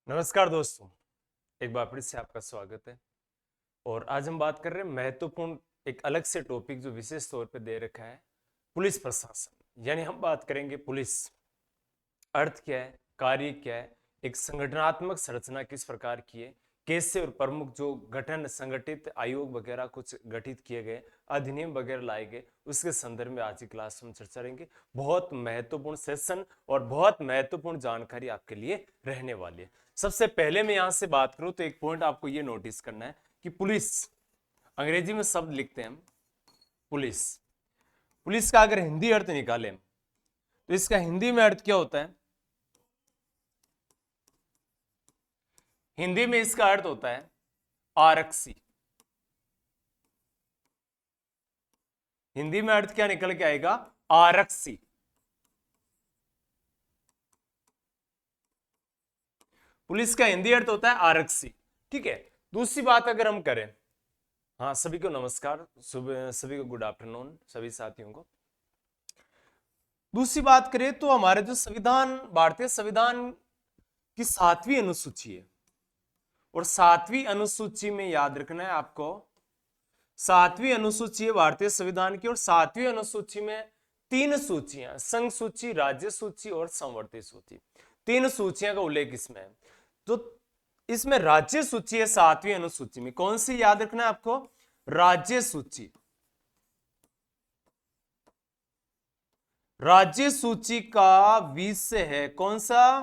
नमस्कार दोस्तों, एक बार फिर से आपका स्वागत है। और आज हम बात कर रहे हैं महत्वपूर्ण एक अलग से टॉपिक जो विशेष तौर पे दे रखा है, पुलिस प्रशासन। यानी हम बात करेंगे पुलिस अर्थ क्या है, कार्य क्या है, एक संगठनात्मक संरचना किस प्रकार की है, कैसे और प्रमुख जो गठन संगठित आयोग वगैरह कुछ गठित किए गए, अधिनियम वगैरह लाए गए, उसके संदर्भ में आज की क्लास में चर्चा करेंगे। बहुत महत्वपूर्ण सेशन और बहुत महत्वपूर्ण जानकारी आपके लिए रहने वाली है। सबसे पहले मैं यहां से बात करूं तो एक पॉइंट आपको यह नोटिस करना है कि पुलिस, अंग्रेजी में शब्द लिखते हैं हम पुलिस। पुलिस का अगर हिंदी अर्थ निकालें तो इसका हिंदी में अर्थ क्या होता है? हिंदी में इसका अर्थ होता है आरक्षी। हिंदी में अर्थ क्या निकल के आएगा? आरक्षी। पुलिस का हिंदी अर्थ होता है आरक्षी। ठीक है। दूसरी बात अगर हम करें, हाँ सभी को नमस्कार, सुबह सभी को गुड आफ्टरनून, सभी साथियों को। दूसरी बात करें तो हमारे जो संविधान, भारतीय संविधान की 7वीं अनुसूची है, और 7वीं अनुसूची में याद रखना है आपको, 7वीं अनुसूची है भारतीय संविधान की, और 7वीं अनुसूची में 3 सूचियां, संघ सूची, राज्य सूची और संवर्ती सूची, 3 सूचियां का उल्लेख इसमें है। तो इसमें राज्य सूची है 7वीं अनुसूची में, कौन सी याद रखना है आपको? राज्य सूची। राज्य सूची का विषय है कौन सा?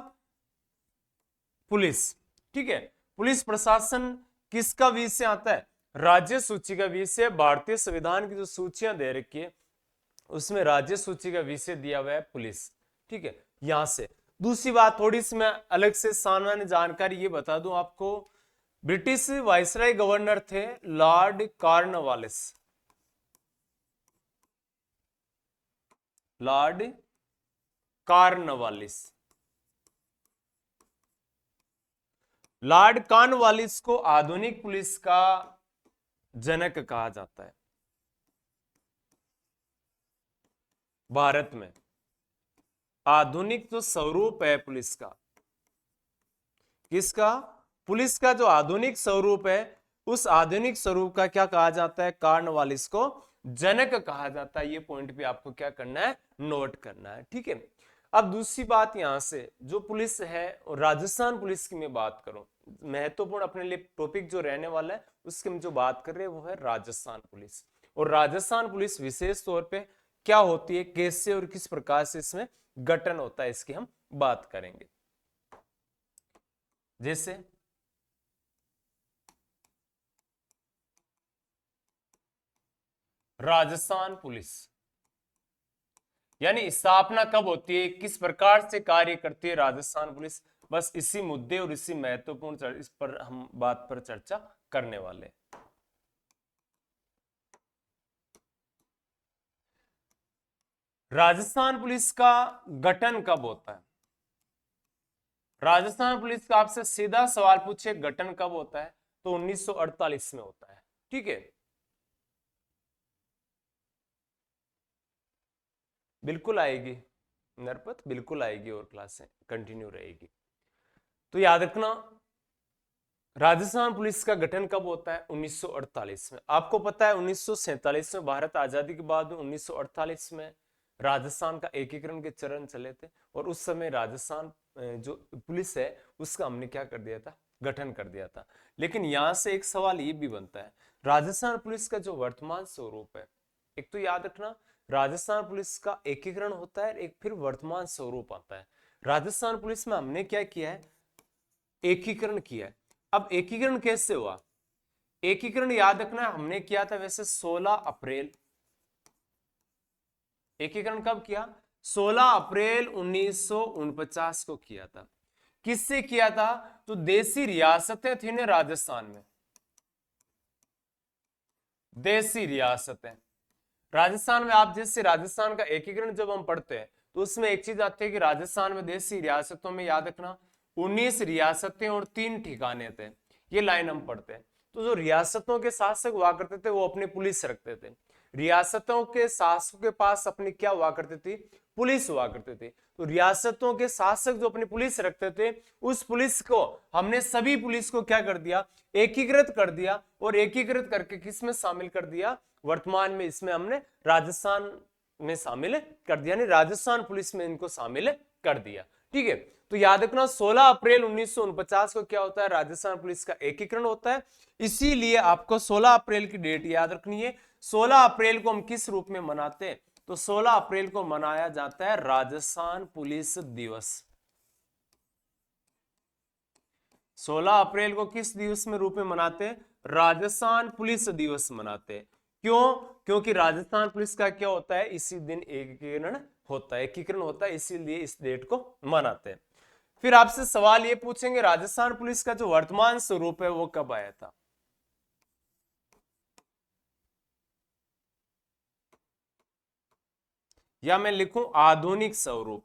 पुलिस। ठीक है। पुलिस प्रशासन किसका विषय आता है? राज्य सूची का विषय। भारतीय संविधान की जो सूचियां दे रखी है उसमें राज्य सूची का विषय दिया हुआ है पुलिस। ठीक है। यहां से दूसरी बात थोड़ी सी मैं अलग से सामान्य जानकारी ये बता दूं आपको, ब्रिटिश वायसराय गवर्नर थे Lord Cornwallis. Lord Cornwallis. Lord Cornwallis को आधुनिक पुलिस का जनक कहा जाता है। भारत में आधुनिक जो स्वरूप है पुलिस का, किसका? पुलिस का जो आधुनिक स्वरूप है, उस आधुनिक स्वरूप का क्या कहा जाता है? कॉर्नवालिस को जनक कहा जाता है। ये पॉइंट भी आपको क्या करना है? नोट करना है। ठीक है। अब दूसरी बात यहां से जो पुलिस है, और राजस्थान पुलिस की मैं बात करूं, महत्वपूर्ण अपने लिए टॉपिक जो रहने वाला है उसकी हम जो बात कर रहे हैं वो है राजस्थान पुलिस। और राजस्थान पुलिस विशेष तौर पे क्या होती है, कैसे और किस प्रकार से इसमें गठन होता है, इसकी हम बात करेंगे। जैसे राजस्थान पुलिस, यानी स्थापना कब होती है, किस प्रकार से कार्य करती है राजस्थान पुलिस, बस इसी मुद्दे और इसी महत्वपूर्ण इस पर हम बात पर चर्चा करने वाले हैं। राजस्थान पुलिस का गठन कब होता है? राजस्थान पुलिस का आपसे सीधा सवाल पूछे गठन कब होता है, तो 1948 में होता है। ठीक है। बिल्कुल आएगी नरपत, बिल्कुल आएगी और क्लासें कंटिन्यू रहेगी। तो याद रखना, राजस्थान पुलिस का गठन कब होता है? 1948 में। आपको पता है 1947 में भारत आजादी के बाद 1948 में राजस्थान का एकीकरण के चरण चले थे, और उस समय राजस्थान जो पुलिस है उसका हमने क्या कर दिया था? गठन कर दिया था। लेकिन यहां से एक सवाल ये भी बनता है, राजस्थान पुलिस का जो वर्तमान स्वरूप है, एक तो याद रखना राजस्थान पुलिस का एकीकरण होता है, एक फिर वर्तमान स्वरूप आता है। राजस्थान पुलिस में हमने क्या किया है? एकीकरण किया है। अब एकीकरण कैसे हुआ? एकीकरण याद रखना हमने किया था वैसे 16 अप्रैल। एकीकरण कब किया? 16 अप्रैल 1949 को किया था। किससे किया था? तो देसी रियासतें थी ना राजस्थान में, देसी रियासतें। राजस्थान में आप जैसे राजस्थान का एकीकरण जब हम पढ़ते हैं तो उसमें एक चीज आती है कि राजस्थान में देशी रियासतों में याद रखना 19 रियासतें और 3 ठिकाने थे। ये लाइन हम पढ़ते हैं। तो जो रियासतों के शासक हुआ करते थे वो अपने पुलिस रखते थे। रियासतों के शासकों के पास अपनी क्या हुआ करती थी, पुलिस हुआ करती थी। तो रियासतों के शासक जो अपनी पुलिस रखते थे, उस पुलिस को हमने सभी पुलिस को क्या कर दिया, एकीकृत कर दिया, और एकीकृत करके किसमें शामिल कर दिया, वर्तमान में इसमें हमने राजस्थान में शामिल कर दिया, यानी राजस्थान पुलिस में इनको शामिल कर दिया। ठीक है, तो याद रखना 16 अप्रैल 1949 को क्या होता है, राजस्थान पुलिस का एकीकरण होता है। इसीलिए आपको 16 अप्रैल की डेट याद रखनी है। 16 अप्रैल को हम किस रूप में मनाते हैं, तो 16 अप्रैल को मनाया जाता है राजस्थान पुलिस दिवस। 16 अप्रैल को किस दिवस में रूप में मनाते हैं, राजस्थान पुलिस दिवस मनाते हैं। क्यों, क्योंकि राजस्थान पुलिस का क्या होता है, इसी दिन एकीकरण होता है, एकीकरण होता है, इसीलिए इस डेट को मनाते हैं। फिर आपसे सवाल ये पूछेंगे, राजस्थान पुलिस का जो वर्तमान स्वरूप है वो कब आया था, या मैं लिखूं आधुनिक स्वरूप,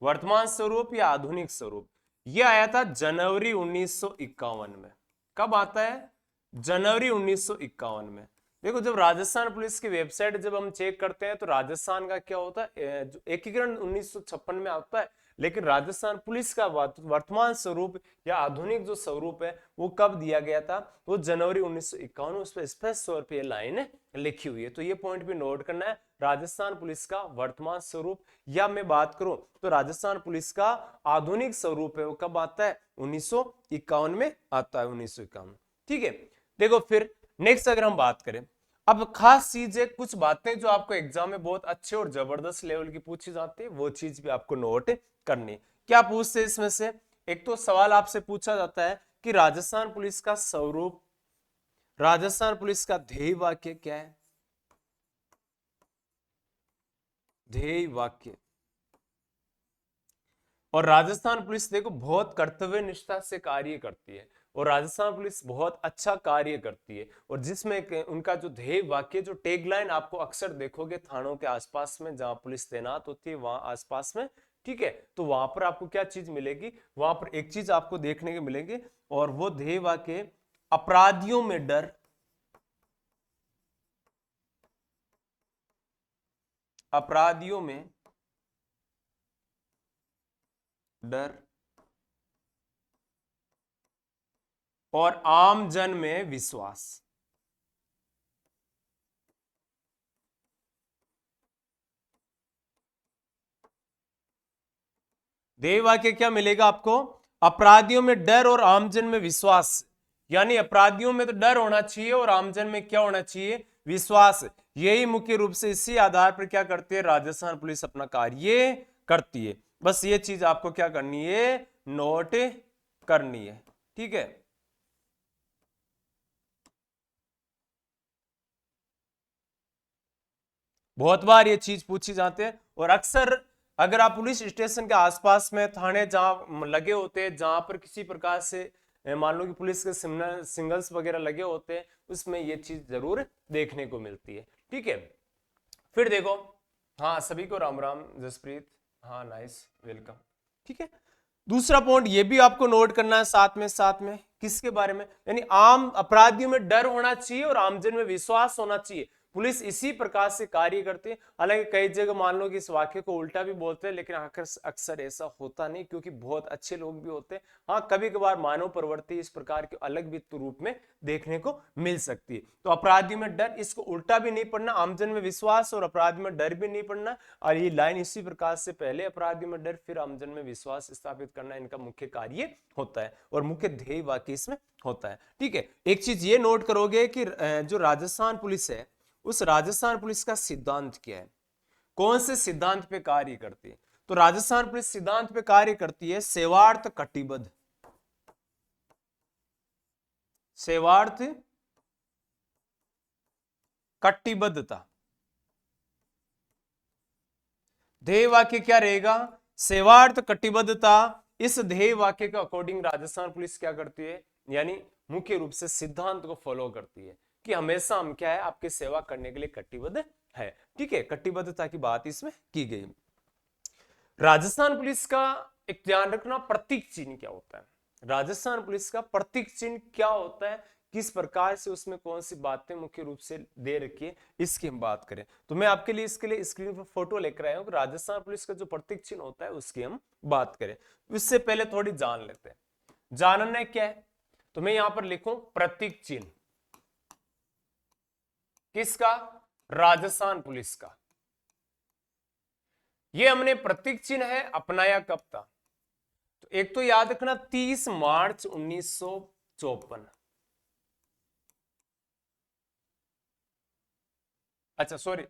वर्तमान स्वरूप या आधुनिक स्वरूप, यह आया था जनवरी 1951 में। कब आता है, जनवरी 1951 में। देखो, जब राजस्थान पुलिस की वेबसाइट जब हम चेक करते हैं तो राजस्थान का क्या होता है, एकीकरण 1956 में आता है, लेकिन राजस्थान पुलिस का वर्तमान स्वरूप या आधुनिक जो स्वरूप है वो कब दिया गया था, वो जनवरी 1951। उस पर स्पष्ट तौर पर लाइन लिखी हुई है, तो ये पॉइंट भी नोट करना है। राजस्थान पुलिस का वर्तमान स्वरूप, या मैं बात करूं तो राजस्थान पुलिस का आधुनिक स्वरूप है, वो कब आता है, 1951 में आता है, 1951। ठीक है, देखो फिर नेक्स्ट अगर हम बात करें, अब खास चीज है, कुछ बातें जो आपको एग्जाम में बहुत अच्छे और जबरदस्त लेवल की पूछी जाती है, वो चीज भी आपको नोट करनी। क्या पूछते हैं इसमें से, एक तो सवाल आपसे पूछा जाता है कि राजस्थान पुलिस का स्वरूप, राजस्थान पुलिस का ध्येय वाक्य क्या है, ध्येय वाक्य। और राजस्थान पुलिस देखो बहुत कर्तव्य निष्ठा से कार्य करती है, और राजस्थान पुलिस बहुत अच्छा कार्य करती है, और जिसमें उनका जो ध्येय वाक्य, जो टैगलाइन आपको अक्सर देखोगे थानों के आसपास में जहां पुलिस तैनात होती है वहां आसपास में, ठीक है, तो वहां पर आपको क्या चीज मिलेगी, वहां पर एक चीज आपको देखने को मिलेगी, और वो ध्येय वाक्य, अपराधियों में डर, अपराधियों में डर, और आम जन में विश्वास। ध्येय वाक्य क्या मिलेगा आपको, अपराधियों में डर और आमजन में विश्वास, यानी अपराधियों में तो डर होना चाहिए और आमजन में क्या होना चाहिए, विश्वास। यही मुख्य रूप से इसी आधार पर क्या करती है राजस्थान पुलिस अपना कार्य करती है। बस ये चीज आपको क्या करनी है, नोट करनी है। ठीक है, बहुत बार ये चीज पूछी जाती है, और अक्सर अगर आप पुलिस स्टेशन के आसपास में थाने जहां लगे होते हैं, जहां पर किसी प्रकार से मान लो कि पुलिस के सिंगल्स वगैरह लगे होते हैं, उसमें ये चीज जरूर देखने को मिलती है। ठीक है, फिर देखो, हाँ सभी को राम राम जसप्रीत, हाँ नाइस वेलकम। ठीक है, दूसरा पॉइंट ये भी आपको नोट करना है साथ में किसके बारे में, यानी आम अपराधियों में डर होना चाहिए और आमजन में विश्वास होना चाहिए। पुलिस इसी प्रकार से कार्य करती है। हालांकि कई जगह मान लो कि इस वाक्य को उल्टा भी बोलते हैं, लेकिन अक्सर ऐसा होता नहीं, क्योंकि बहुत अच्छे लोग भी होते हैं। हाँ, कभी कभार मानव प्रवृत्ति इस प्रकार के अलग भी रूप में देखने को मिल सकती है। तो अपराधी में डर, इसको उल्टा भी नहीं पढ़ना, आमजन में विश्वास और अपराधी में डर भी नहीं पढ़ना। और ये लाइन इसी प्रकार से, पहले अपराधी में डर फिर आमजन में विश्वास स्थापित करना इनका मुख्य कार्य होता है, और मुख्य ध्येय वाक्य इसमें होता है। ठीक है, एक चीज ये नोट करोगे कि जो राजस्थान पुलिस है, उस राजस्थान पुलिस का सिद्धांत क्या है, कौन से सिद्धांत पे कार्य करती है, तो राजस्थान पुलिस सिद्धांत पे कार्य करती है सेवार्थ कटिबद्ध, सेवार्थ कटिबद्धता। ध्येय वाक्य क्या रहेगा, सेवार्थ कटिबद्धता। इस ध्येय वाक्य के अकॉर्डिंग राजस्थान पुलिस क्या करती है, यानी मुख्य रूप से सिद्धांत को फॉलो करती है कि हमेशा हम क्या है, आपकी सेवा करने के लिए कटिबद्ध है। ठीक है, कटिबद्धता की बात इसमें की गई। राजस्थान पुलिस का एक ध्यान रखना, प्रतीक चिन्ह क्या होता है। राजस्थान पुलिस का प्रतीक चिन्ह क्या होता है, किस प्रकार से उसमें कौन सी बातें मुख्य रूप से दे रखी है, इसकी हम बात करें तो मैं आपके लिए इसके लिए स्क्रीन पर फोटो लेकर आया हूं कि राजस्थान पुलिस का जो प्रतीक चिन्ह होता है उसकी हम बात करें। इससे पहले थोड़ी जान लेते हैं, जानना है क्या है, तो मैं यहां पर लिखूं प्रतीक चिन्ह किसका, राजस्थान पुलिस का। ये हमने प्रतीक चिन्ह है अपनाया कब था, तो एक तो याद रखना 30 मार्च 1954, अच्छा सॉरी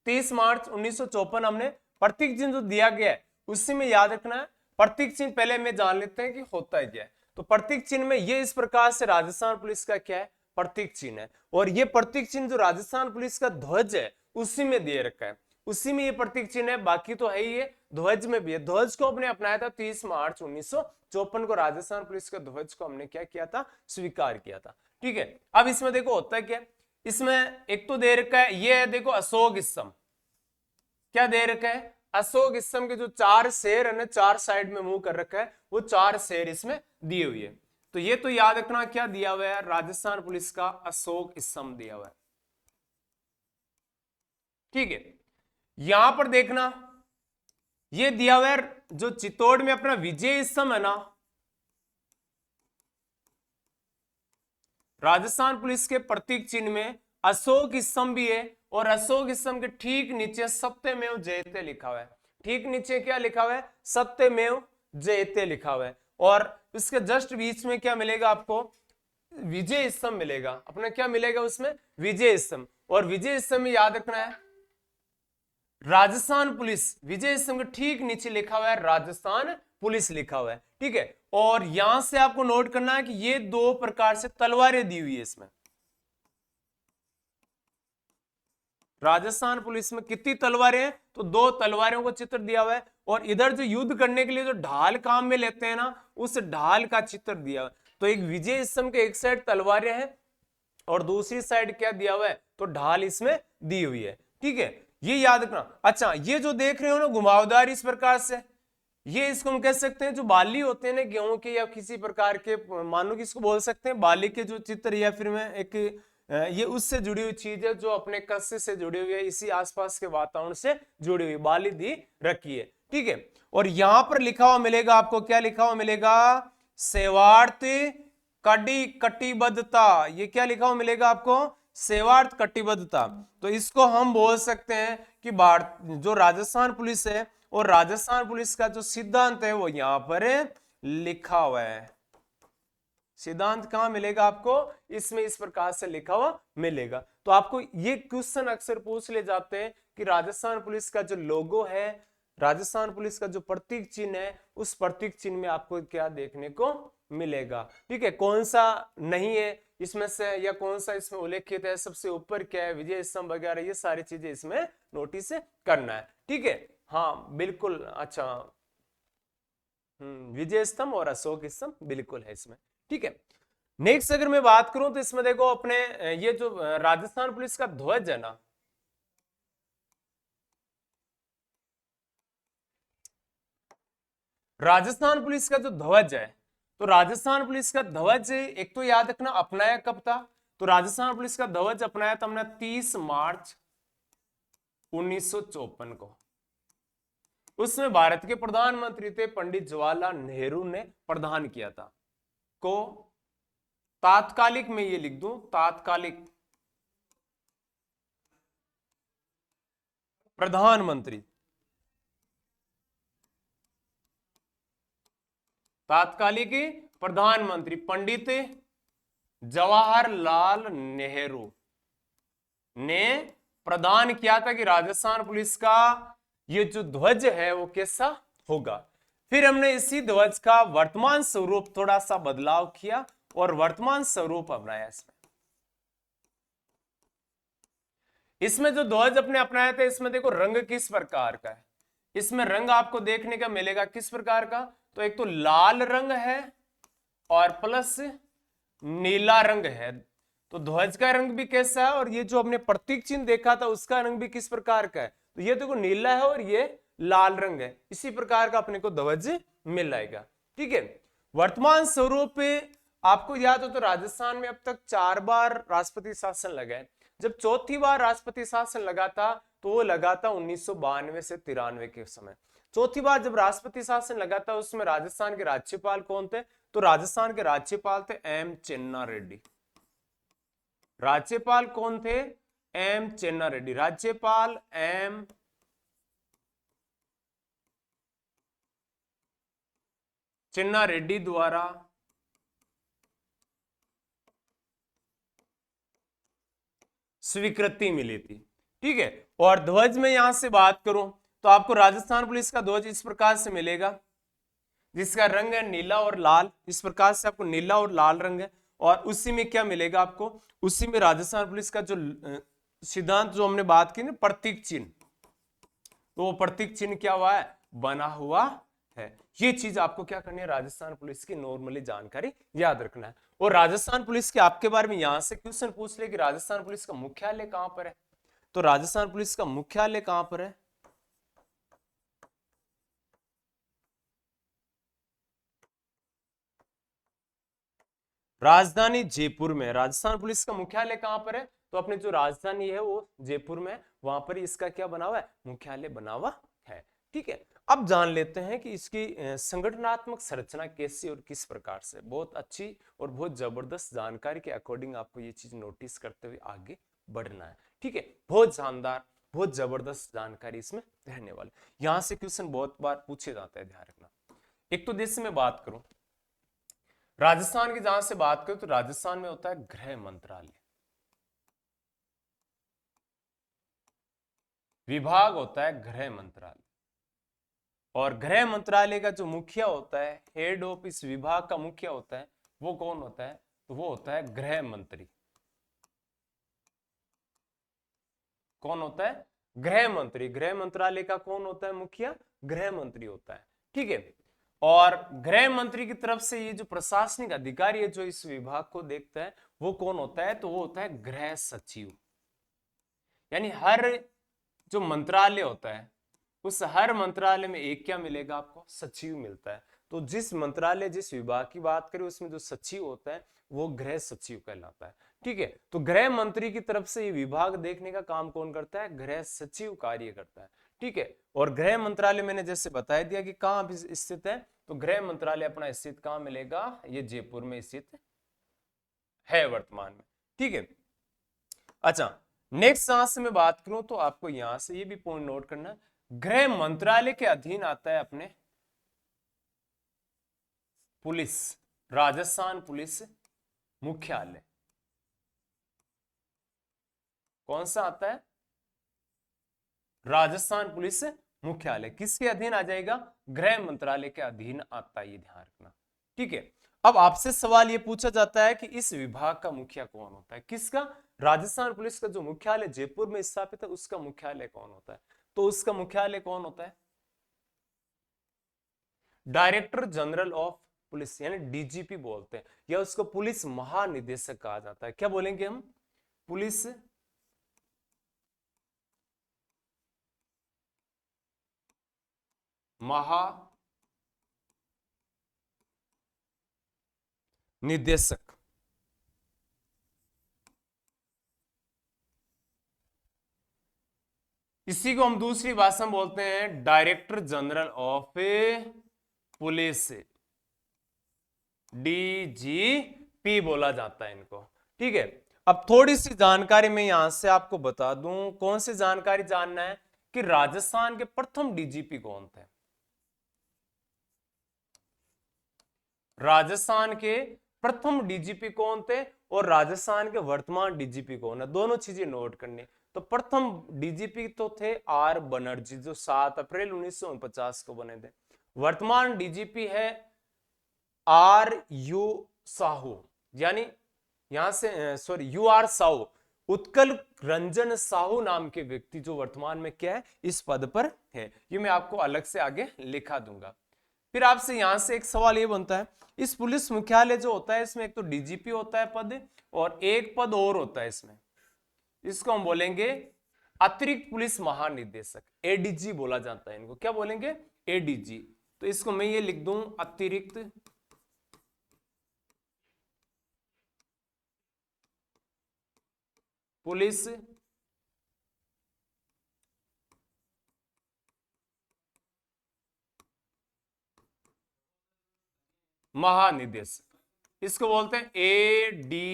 30 मार्च 1954 हमने प्रतीक चिन्ह जो दिया गया है उसी में याद रखना है। प्रतीक चिन्ह पहले में जान लेते हैं कि होता है क्या है, तो प्रतीक चिन्ह में ये इस प्रकार से राजस्थान पुलिस का क्या है, प्रतीक चिन्ह है। और ये प्रतीक चिन्ह जो राजस्थान पुलिस का ध्वज है उसी में दे रखा है, उसी में ये प्रतीक चिन्ह है, बाकी तो है ही है, ध्वज में भी है। ध्वज को हमने अपनाया था 30 मार्च 1954 को, राजस्थान पुलिस के ध्वज को हमने क्या किया था, स्वीकार किया था। ठीक है, अब इसमें देखो होता है क्या, इसमें एक तो दे रखा है, ये है देखो अशोक स्तंभ, क्या दे रखा है, अशोक स्तंभ के जो 4 शेर है ना, 4 साइड में मुंह कर रखा है, वो 4 शेर इसमें दिए हुए है। तो ये तो याद रखना क्या दिया हुआ है, राजस्थान पुलिस का अशोक स्तंभ दिया हुआ है। ठीक है, यहां पर देखना ये दिया हुआ है, जो चित्तौड़ में अपना विजय स्तंभ है ना, राजस्थान पुलिस के प्रतीक चिन्ह में अशोक स्तंभ भी है, और अशोक स्तंभ के ठीक नीचे सत्यमेव जयते लिखा हुआ है। ठीक नीचे क्या लिखा हुआ है, सत्यमेव जयते लिखा हुआ है। और इसके जस्ट बीच में क्या मिलेगा आपको, विजय स्तंभ मिलेगा, अपना क्या मिलेगा उसमें, विजय स्तंभ। और विजय स्तंभ में याद रखना है राजस्थान पुलिस, विजय स्तंभ के ठीक नीचे लिखा हुआ है राजस्थान पुलिस लिखा हुआ है। ठीक है, और यहां से आपको नोट करना है कि ये 2 प्रकार से तलवारें दी हुई है इसमें, राजस्थान पुलिस में कितनी तलवारें हैं, तो 2 तलवारों को चित्र दिया हुआ है। और इधर जो युद्ध करने के लिए जो ढाल काम में लेते हैं ना, उस ढाल का चित्र दिया हुआ है। तो एक विजय स्तंभ के एक साइड तलवारें हैं और दूसरी साइड क्या दिया हुआ है, तो ढाल इसमें दी हुई है। ठीक है, ये याद रखना। अच्छा, ये जो देख रहे हो ना घुमावदार इस प्रकार से, ये इसको हम कह सकते हैं जो बाली होते हैं ना गेहूं के या किसी प्रकार के, मानो कि इसको बोल सकते हैं बाली के जो चित्र, या फिर मैं एक ये उससे जुड़ी हुई चीज है जो अपने कस्य से जुड़ी हुई है, इसी आसपास के वातावरण से जुड़ी हुई बाली दी रखी है। ठीक है, और यहां पर लिखा हुआ मिलेगा आपको, क्या लिखा हुआ मिलेगा, सेवार्थ कड़ी कटिबद्धता, ये क्या लिखा हुआ मिलेगा आपको, सेवार्थ कटिबद्धता। तो इसको हम बोल सकते हैं कि भारत जो राजस्थान पुलिस है और राजस्थान पुलिस का जो सिद्धांत है वो यहां पर लिखा हुआ है। सिद्धांत कहां मिलेगा आपको, इसमें इस प्रकार से लिखा हुआ मिलेगा। तो आपको ये क्वेश्चन अक्सर पूछ ले जाते हैं कि राजस्थान पुलिस का जो लोगो है, राजस्थान पुलिस का जो प्रतीक चिन्ह है, उस प्रतीक चिन्ह में आपको क्या देखने को मिलेगा। ठीक है, कौन सा नहीं है इसमें से, या कौन सा इसमें उल्लेखित है, सबसे ऊपर क्या है, विजय स्तंभ वगैरह, ये सारी चीजें इसमें नोटिस करना है। ठीक है, हाँ बिल्कुल, अच्छा विजय स्तंभ और अशोक स्तंभ बिल्कुल है इसमें। ठीक है, नेक्स्ट अगर मैं बात करूं तो इसमें देखो अपने ये जो राजस्थान पुलिस का ध्वज है ना, राजस्थान पुलिस का जो ध्वज है, तो राजस्थान पुलिस का ध्वज एक तो याद रखना अपनाया कब था, तो राजस्थान पुलिस का ध्वज अपनाया था हमने 30 मार्च 1954 को। उसमें भारत के प्रधानमंत्री थे पंडित जवाहरलाल नेहरू ने प्रदान किया था, को तात्कालिक में ये लिख दूं, तात्कालिक प्रधानमंत्री, तात्कालिक प्रधानमंत्री पंडित जवाहरलाल नेहरू ने प्रदान किया था कि राजस्थान पुलिस का ये जो ध्वज है वो कैसा होगा। फिर हमने इसी ध्वज का वर्तमान स्वरूप थोड़ा सा बदलाव किया और वर्तमान स्वरूप अपनाया। इसमें जो ध्वज अपने अपनाया था, इसमें देखो रंग किस प्रकार का है, इसमें रंग आपको देखने का मिलेगा किस प्रकार का, तो एक तो लाल रंग है और प्लस नीला रंग है। तो ध्वज का रंग भी कैसा है, और ये जो हमने प्रतीक चिन्ह देखा था उसका रंग भी किस प्रकार का है, तो ये देखो नीला है और ये लाल रंग है। इसी प्रकार का अपने को ध्वज मिल जाएगा। ठीक है, वर्तमान स्वरूप पे आपको याद हो तो राजस्थान में अब तक 4 बार राष्ट्रपति शासन लगा है। जब चौथी बार राष्ट्रपति शासन लगा था तो वो लगा था 1992 से 93 के समय। चौथी बार जब राष्ट्रपति शासन लगा था उसमें राजस्थान के राज्यपाल कौन थे? तो राजस्थान के राज्यपाल थे एम चेन्ना रेड्डी। राज्यपाल कौन थे? एम चेन्ना रेड्डी। राज्यपाल एम चेन्ना रेड्डी द्वारा स्वीकृति मिली थी। ठीक है। और ध्वज में यहां से बात करूं तो आपको राजस्थान पुलिस का ध्वज इस प्रकार से मिलेगा, जिसका रंग है नीला और लाल। इस प्रकार से आपको नीला और लाल रंग है। और उसी में क्या मिलेगा आपको? उसी में राजस्थान पुलिस का जो सिद्धांत जो हमने बात की ना, प्रतीक चिन्ह, तो वो प्रतीक चिन्ह क्या हुआ है? बना हुआ है। ये चीज आपको क्या करनी है? राजस्थान पुलिस की नॉर्मली जानकारी याद रखना है। और राजस्थान पुलिस के आपके बारे में यहां से क्वेश्चन पूछ ले कि राजस्थान पुलिस का मुख्यालय कहां पर है? तो राजस्थान पुलिस का मुख्यालय कहां पर है? राजधानी जयपुर में। राजस्थान पुलिस का मुख्यालय कहां पर है? तो अपनी जो राजधानी है वो जयपुर में, वहां पर इसका क्या बना हुआ है? मुख्यालय बना हुआ है। ठीक है। अब जान लेते हैं कि इसकी संगठनात्मक संरचना कैसी और किस प्रकार से। बहुत अच्छी और बहुत जबरदस्त जानकारी के अकॉर्डिंग आपको ये चीज नोटिस करते हुए आगे बढ़ना है। ठीक है। बहुत शानदार, बहुत जबरदस्त जानकारी इसमें रहने वाली। यहां से क्वेश्चन बहुत बार पूछे जाते हैं, ध्यान रखना। एक तो जैसे मैं बात करूं राजस्थान की, जहां से बात करूं तो राजस्थान में होता है गृह मंत्रालय। विभाग होता है गृह मंत्रालय। और गृह मंत्रालय का जो मुखिया होता है, हेड ऑफ इस विभाग का मुखिया होता है, वो कौन होता है? तो वो होता है गृह मंत्री। कौन होता है? गृह मंत्री। गृह मंत्रालय का कौन होता है मुखिया? गृह मंत्री होता है। ठीक है। और गृह मंत्री की तरफ से ये जो प्रशासनिक अधिकारी है जो इस विभाग को देखता है, वो कौन होता है? तो वो होता है गृह सचिव। यानी हर जो मंत्रालय होता है उस हर मंत्रालय में एक क्या मिलेगा आपको? सचिव मिलता है। तो जिस मंत्रालय, जिस विभाग की बात करें उसमें जो सचिव होता है वो गृह सचिव कहलाता है। ठीक है। तो गृह मंत्री की तरफ से ये विभाग देखने का काम कौन करता है? गृह सचिव कार्य करता है। ठीक है। और गृह मंत्रालय मैंने जैसे बता दिया कि कहां स्थित है, तो गृह मंत्रालय अपना स्थित कहां मिलेगा? ये जयपुर में स्थित है वर्तमान में। ठीक है। अच्छा, नेक्स्ट यहां से मैं बात करूं तो आपको यहां से ये भी पॉइंट नोट करना है, गृह मंत्रालय के अधीन आता है अपने पुलिस, राजस्थान पुलिस मुख्यालय। कौन सा आता है? राजस्थान पुलिस मुख्यालय। किसके अधीन आ जाएगा? गृह मंत्रालय के अधीन आता है, ये ध्यान रखना। ठीक है। अब आपसे सवाल ये पूछा जाता है कि इस विभाग का मुखिया कौन होता है? किसका? राजस्थान पुलिस का जो मुख्यालय जयपुर में स्थापित है उसका मुख्यालय कौन होता है? तो उसका मुख्यालय कौन होता है? डायरेक्टर जनरल ऑफ पुलिस, यानी डीजीपी बोलते हैं, या उसको पुलिस महानिदेशक कहा जाता है। क्या बोलेंगे हम? पुलिस महानिदेशक। इसी को हम दूसरी भाषा में बोलते हैं director general of police, DGP बोला जाता है इनको। ठीक है। अब थोड़ी सी जानकारी मैं यहां से आपको बता दूं। कौन सी जानकारी जानना है? कि राजस्थान के प्रथम डीजीपी कौन थे? राजस्थान के प्रथम डीजीपी कौन थे और राजस्थान के वर्तमान डीजीपी कौन है? दोनों चीजें नोट करनी। तो प्रथम डीजीपी तो थे आर बनर्जी, जो 7 अप्रैल 1949 को बने थे। वर्तमान डीजीपी है आर यू साहू, यानी यहां से sorry you are Sahu, Utkal Ranjan Sahu नाम के व्यक्ति जो वर्तमान में क्या है? इस पद पर है। ये मैं आपको अलग से आगे लिखा दूंगा। फिर आपसे यहां से एक सवाल ये बनता है, इस पुलिस मुख्यालय जो होता है इसमें एक तो डीजीपी होता है पद, और एक पद और होता है इसमें, इसको हम बोलेंगे अतिरिक्त पुलिस महानिदेशक, एडीजी बोला जाता है इनको। क्या बोलेंगे? एडीजी। तो इसको मैं ये लिख दूं अतिरिक्त पुलिस महानिदेशक, इसको बोलते हैं एडीजीपी।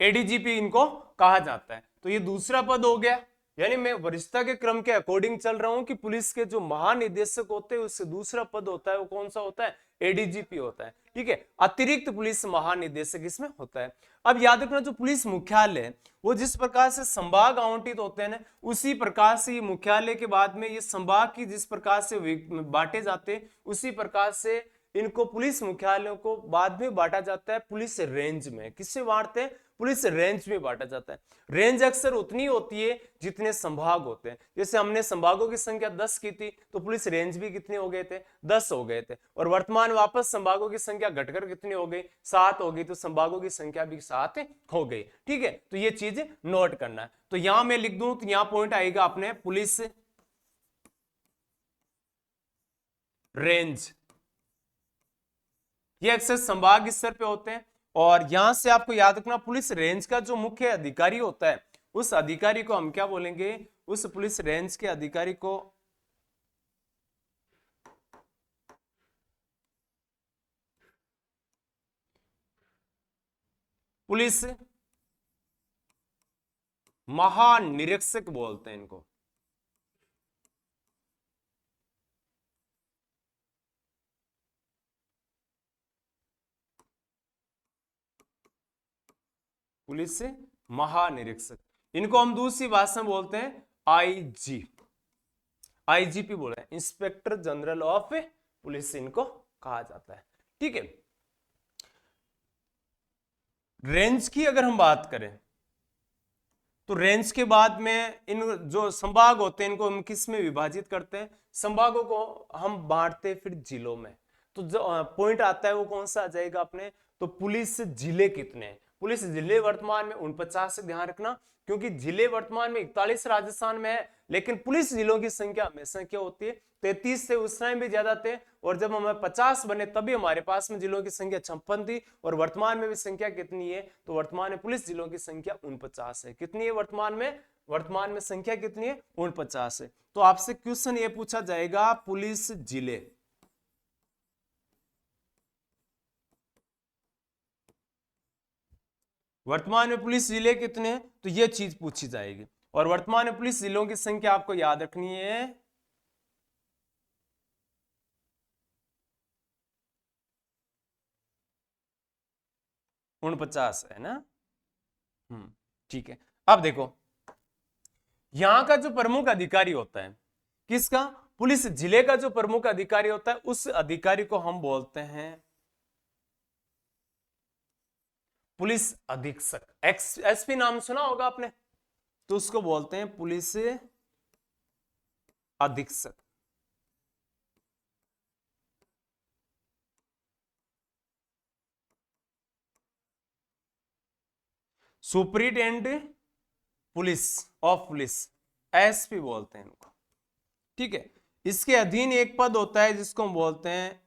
एडीजीपी इनको कहा जाता है। तो ये दूसरा पद हो गया, यानी मैं वरिष्ठता के क्रम के अकॉर्डिंग चल रहा हूं कि पुलिस के जो महानिदेशक होते हैं उससे दूसरा पद होता है, वो कौन सा होता है? एडीजीपी होता है। ठीक है, अतिरिक्त पुलिस महानिदेशक इसमें होता है। अब याद रखना, जो पुलिस मुख्यालय है वो जिस प्रकार से संभाग आवंटित होते हैं ना, उसी प्रकार से ये मुख्यालय के बाद में ये संभाग की जिस प्रकार से बांटे जाते हैं, उसी प्रकार से इनको पुलिस मुख्यालयों को बाद में बांटा जाता है पुलिस रेंज में। किससे बांटते हैं? पुलिस रेंज में बांटा जाता है। रेंज अक्सर उतनी होती है जितने संभाग होते हैं। जैसे हमने संभागों की संख्या 10 की थी, तो पुलिस रेंज भी कितने हो गए थे? 10 हो गए थे। और वर्तमान वापस संभागों की संख्या घटकर कितनी हो गई? 7 हो गई। तो संभागों की संख्या भी 7 हो गई। ठीक है, तो ये चीज नोट करना है। तो यहां मैं लिख दूं, तो यहां पॉइंट आएगा अपने पुलिस रेंज। ये अक्सर संभाग स्तर पे होते हैं। और यहां से आपको याद रखना, पुलिस रेंज का जो मुख्य अधिकारी होता है, उस अधिकारी को हम क्या बोलेंगे? उस पुलिस रेंज के अधिकारी को पुलिस महानिरीक्षक बोलते हैं इनको। पुलिस महानिरीक्षक, इनको हम दूसरी भाषा में बोलते हैं आईजी। आईजीपी बोल रहे हैं, इंस्पेक्टर जनरल ऑफ पुलिस इनको कहा जाता है। ठीक है, रेंज की अगर हम बात करें तो रेंज के बाद में इन जो संभाग होते हैं इनको हम किस में विभाजित करते हैं? संभागों को हम बांटते हैं फिर जिलों में। तो जो पॉइंट आता है वो कौन सा आ जाएगा अपने? तो पुलिस जिले कितने हैं? पुलिस जिले वर्तमान में 49 से ध्यान रखना, क्योंकि जिले वर्तमान में 41 राजस्थान में है, लेकिन पुलिस जिलों की संख्या हमेशा क्या होती है? 33 से। उस टाइम भी ज्यादा थे, और जब हमें 50 बने तभी हमारे पास में जिलों की संख्या 56 थी। और वर्तमान में भी संख्या कितनी है? तो वर्तमान में पुलिस जिलों की संख्या 49 है। कितनी है वर्तमान में? वर्तमान में संख्या कितनी है? 49 है। तो आपसे क्वेश्चन ये पूछा जाएगा, पुलिस जिले वर्तमान में पुलिस जिले कितने हैं? तो ये चीज पूछी जाएगी। और वर्तमान में पुलिस जिलों की संख्या आपको याद रखनी है 49 है ना। ठीक है। अब देखो, यहां का जो प्रमुख अधिकारी होता है, किसका? पुलिस जिले का जो प्रमुख अधिकारी होता है, उस अधिकारी को हम बोलते हैं पुलिस अधीक्षक। एसपी नाम सुना होगा आपने, तो उसको बोलते हैं पुलिस अधीक्षक। Superintendent police of police, SP बोलते हैं इनको। ठीक है, इसके अधीन एक पद होता है जिसको हम बोलते हैं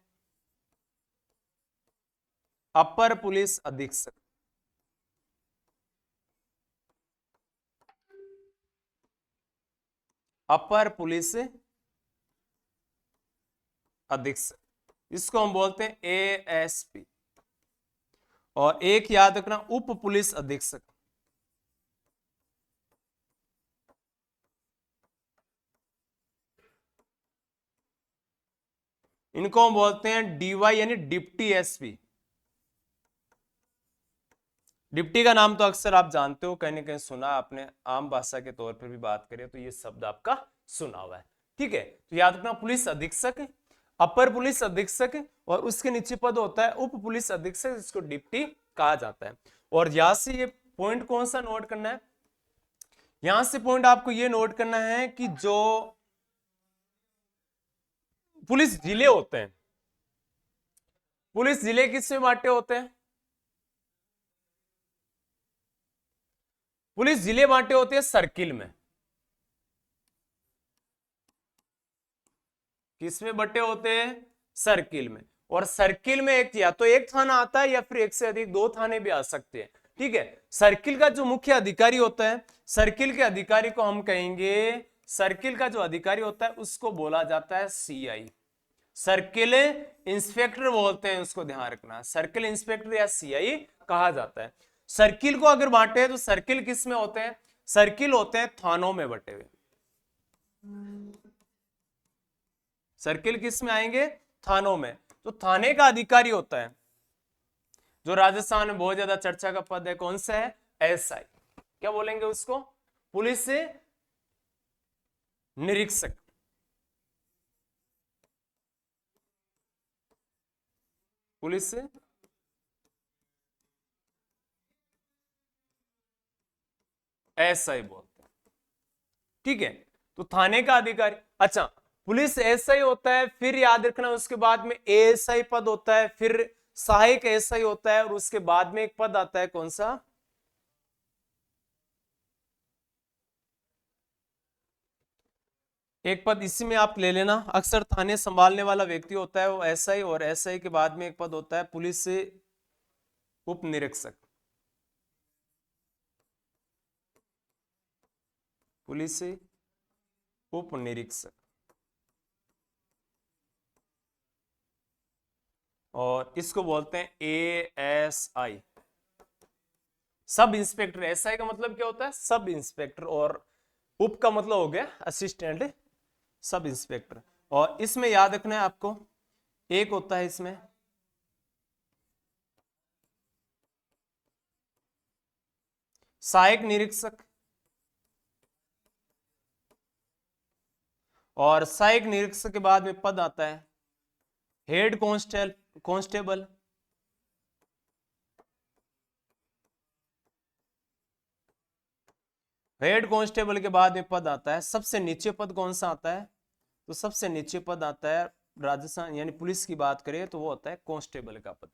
अपर पुलिस अधीक्षक। अपर पुलिस अधीक्षक, इसको हम बोलते हैं एएसपी। और एक याद रखना, उप पुलिस अधीक्षक। इनको हम बोलते हैं डीवाई, यानी डिप्टी एसपी। डिप्टी का नाम तो अक्सर आप जानते हो, कहीं ना कहीं सुना आपने, आम भाषा के तौर पर भी बात करें तो ये शब्द आपका सुना हुआ है। ठीक है, तो याद रखना, पुलिस अधीक्षक, अपर पुलिस अधीक्षक, और उसके नीचे पद होता है उप पुलिस अधीक्षक, जिसको डिप्टी कहा जाता है। और यहां से ये पॉइंट कौन सा नोट करना है? यहां से पॉइंट आपको ये नोट करना है कि जो पुलिस जिले होते हैं, पुलिस जिले किसमें बांटे होते हैं? पुलिस जिले बांटे होते हैं सर्किल में। किसमें बटे होते हैं? सर्किल में। और सर्किल में एक या तो एक थाना आता है, या फिर एक से अधिक 2 थाने भी आ सकते हैं। ठीक है। सर्किल का जो मुख्य अधिकारी होता है, सर्किल के अधिकारी को हम कहेंगे, सर्किल का जो अधिकारी होता है उसको बोला जाता है सीआई, सर्किल इंस्पेक्टर बोलते हैं, उसको ध्यान रखना, सर्किल इंस्पेक्टर या सीआई कहा जाता है। सर्किल को अगर बांटे तो सर्किल किस में होते हैं, सर्किल होते हैं थानों में बटे हुए, सर्किल किस में आएंगे, थानों में। तो थाने का अधिकारी होता है जो राजस्थान में बहुत ज्यादा चर्चा का पद है, कौन सा है, एसआई, क्या बोलेंगे उसको, पुलिस निरीक्षक, पुलिस एसआई बोलते हैं, ठीक है। तो थाने का अधिकारी, अच्छा पुलिस एसआई होता है, फिर याद रखना उसके बाद में एएसआई पद होता है, फिर सहायक एसआई होता है, और उसके बाद में एक पद आता है, कौन सा, एक पद इसी में आप ले लेना, अक्सर थाने संभालने वाला व्यक्ति होता है वो एसआई, और एसआई के बाद में एक पद होता है पुलिस उप निरीक्षक, पुलिस उप निरीक्षक, और इसको बोलते हैं एएसआई, सब इंस्पेक्टर। एसआई का मतलब क्या होता है, सब इंस्पेक्टर, और उप का मतलब हो गया असिस्टेंट सब इंस्पेक्टर। और इसमें याद रखना है आपको, एक होता है इसमें सहायक निरीक्षक, और सहायक निरीक्षक के बाद में पद आता है हेड कांस्टेबल, हेड कांस्टेबल के बाद में पद आता है, सबसे नीचे पद कौन सा आता है, तो सबसे नीचे पद आता है राजस्थान यानी पुलिस की बात करें तो वो होता है कांस्टेबल का पद,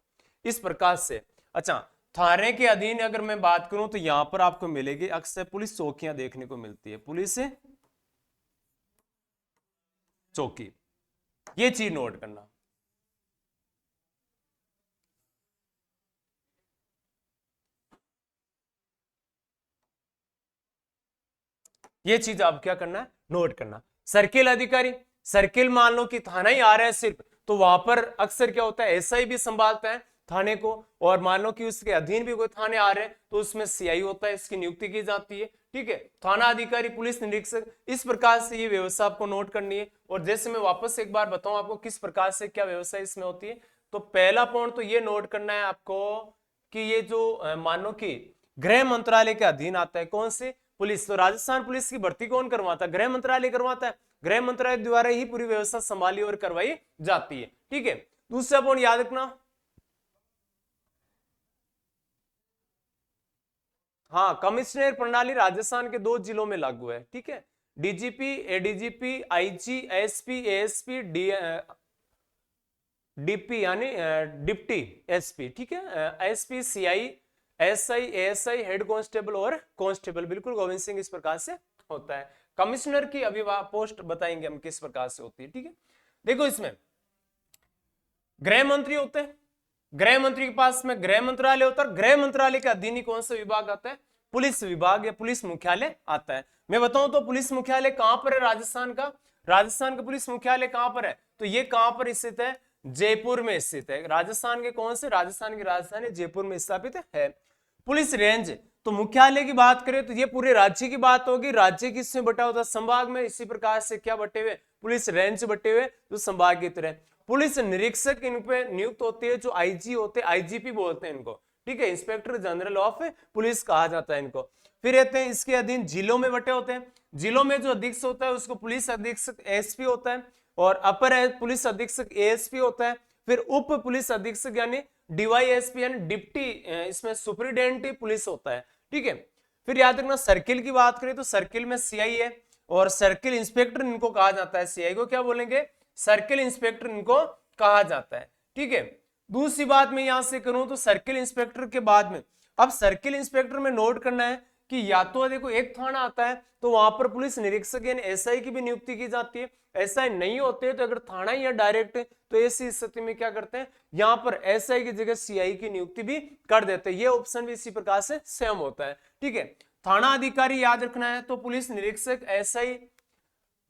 इस प्रकार से। अच्छा थाने के अधीन अगर मैं बात करूं तो यहां पर आपको मिलेगी अक्सर पुलिस चौकियां देखने को मिलती है, पुलिस चौकी, ये चीज नोट करना। ये चीज आप क्या करना है, नोट करना। सर्किल अधिकारी, सर्किल मान लो कि थाना ही आ रहा है सिर्फ, तो वहां पर अक्सर क्या होता है एसआई भी संभालता है थाने को, और मान लो कि उसके अधीन भी कोई थाने आ रहे हैं तो उसमें सीआई होता है, इसकी नियुक्ति की जाती है, ठीक है। थाना अधिकारी, पुलिस निरीक्षक, इस प्रकार से ये व्यवस्था आपको नोट करनी है। और जैसे मैं वापस एक बार बताऊं आपको किस प्रकार से क्या व्यवस्था इसमें होती है, तो पहला पॉइंट तो ये नोट करना है आपको कि ये जो मानो कि गृह मंत्रालय के अधीन आता है, कौन से, पुलिस। तो राजस्थान पुलिस की भर्ती कौन करवाता है, गृह मंत्रालय करवाता है, गृह मंत्रालय द्वारा ही पूरी व्यवस्था संभाली और करवाई जाती है, ठीक है। दूसरा पॉइंट याद रखना, हाँ कमिश्नर प्रणाली राजस्थान के 2 जिलों में लागू है, ठीक है, DGP, ADGP, IG, SP, ASP, DP यानी डिप्टी एसपी, ठीक है, SP, CI, SI, ASI, head constable और कांस्टेबल, बिल्कुल गोविंद सिंह इस प्रकार से होता है। कमिश्नर की अभी पोस्ट बताएंगे हम किस प्रकार से होती है, ठीक है। देखो इसमें गृह मंत्री होते हैं, गृह मंत्री के पास में गृह मंत्रालय होता है, गृह मंत्रालय के अधीन ही कौन सा विभाग आता है, पुलिस विभाग या पुलिस मुख्यालय आता है। मैं बताऊं तो पुलिस मुख्यालय कहां पर है राजस्थान का, राजस्थान का पुलिस मुख्यालय कहां पर है, तो ये कहां पर स्थित है, जयपुर में स्थित है। राजस्थान के कौन से, राजस्थान की राजधानी जयपुर में स्थापित है। पुलिस रेंज, तो मुख्यालय की बात करें तो ये पूरे राज्य की बात होगी, राज्य किसमें बटा होता है, संभाग में, इसी प्रकार से क्या बटे हुए, पुलिस रेंज बटे हुए जो संभाग की तरह। पुलिस निरीक्षक इन पे नियुक्त होते हैं जो आईजी होते हैं, आईजीपी बोलते हैं इनको, ठीक है, इंस्पेक्टर जनरल ऑफ पुलिस कहा जाता है इनको। फिर रहते हैं इसके अधीन जिलों में बटे होते हैं, जिलों में जो अधीक्षक होता है उसको पुलिस अधीक्षक एसपी होता है, और अपर पुलिस अधीक्षक एएसपी होता है। फिर उप पुलिस अधीक्षक यानी डीवाईएसपी यानी डिप्टी, इसमें सुपरिटेंडेंट पुलिस होता है, ठीक है। फिर याद रखना सर्किल की बात करें तो सर्किल में सीआई है, और सर्किल इंस्पेक्टर इनको कहा जाता है, सीआई को क्या बोलेंगे, सर्किल इंस्पेक्टर इनको कहा जाता है, ठीक है। दूसरी बात मैं यहां से करूं तो सर्किल इंस्पेक्टर के बाद में, अब सर्किल इंस्पेक्टर में नोट करना है कि या तो देखो एक थाना आता है तो वहां पर पुलिस निरीक्षक यानी एसआई की भी नियुक्ति की जाती है, एसआई नहीं होते तो अगर थाना ही है डायरेक्ट तो ऐसी स्थिति में क्या करते हैं, यहां पर एसआई की जगह सीआई की नियुक्ति भी कर देते हैं। ये ऑप्शन भी इसी प्रकार से सेम होता है। ठीक है, थाना अधिकारी याद रखना है तो पुलिस निरीक्षक एसआई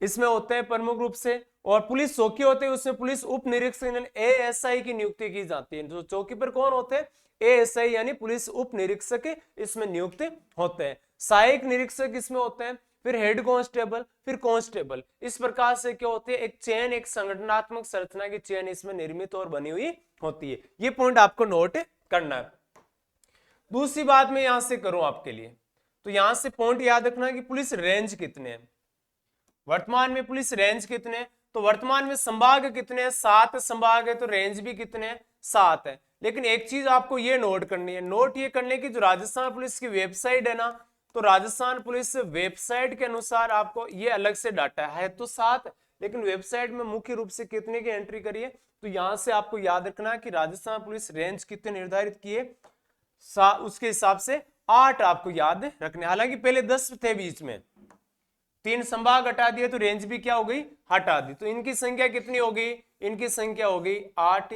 इसमें होते हैं प्रमुख रूप से, और पुलिस चौकी होते हैं उसमें पुलिस उप निरीक्षक एएसआई की नियुक्ति की जाती है। जो चौकी पर कौन होते हैं, एएसआई यानी पुलिस उप निरीक्षक इसमें नियुक्त होते हैं। सहायक निरीक्षक इसमें होते हैं, फिर हेड कांस्टेबल, फिर कांस्टेबल। इस प्रकार से क्या होती है, एक चेन, एक संगठनात्मक संरचना की चेन इसमें निर्मित और बनी हुई होती है। ये पॉइंट आपको नोट करना है। दूसरी बात मैं यहां से करूं आपके लिए, तो यहां से पॉइंट याद रखना कि पुलिस रेंज कितने हैं, वर्तमान में पुलिस रेंज कितने हैं, तो वर्तमान में संभाग कितने हैं, 7 संभाग है, तो रेंज भी कितने हैं, 7 है। लेकिन एक चीज आपको ये नोट करनी है, नोट ये करने की जो राजस्थान पुलिस की वेबसाइट है ना, तो राजस्थान पुलिस वेबसाइट के अनुसार आपको ये अलग से डाटा है तो 7, लेकिन वेबसाइट में मुख्य रूप से कितने की एंट्री करिए, तो यहां से आपको याद रखना है कि राजस्थान पुलिस रेंज कितने निर्धारित किए, उसके हिसाब से 8 आपको याद रखने। हालांकि पहले 10 थे, बीच में 3 संभाग हटा दिए तो रेंज भी क्या हो गई, हटा दी, तो इनकी संख्या कितनी हो गई, इनकी संख्या हो गई 8।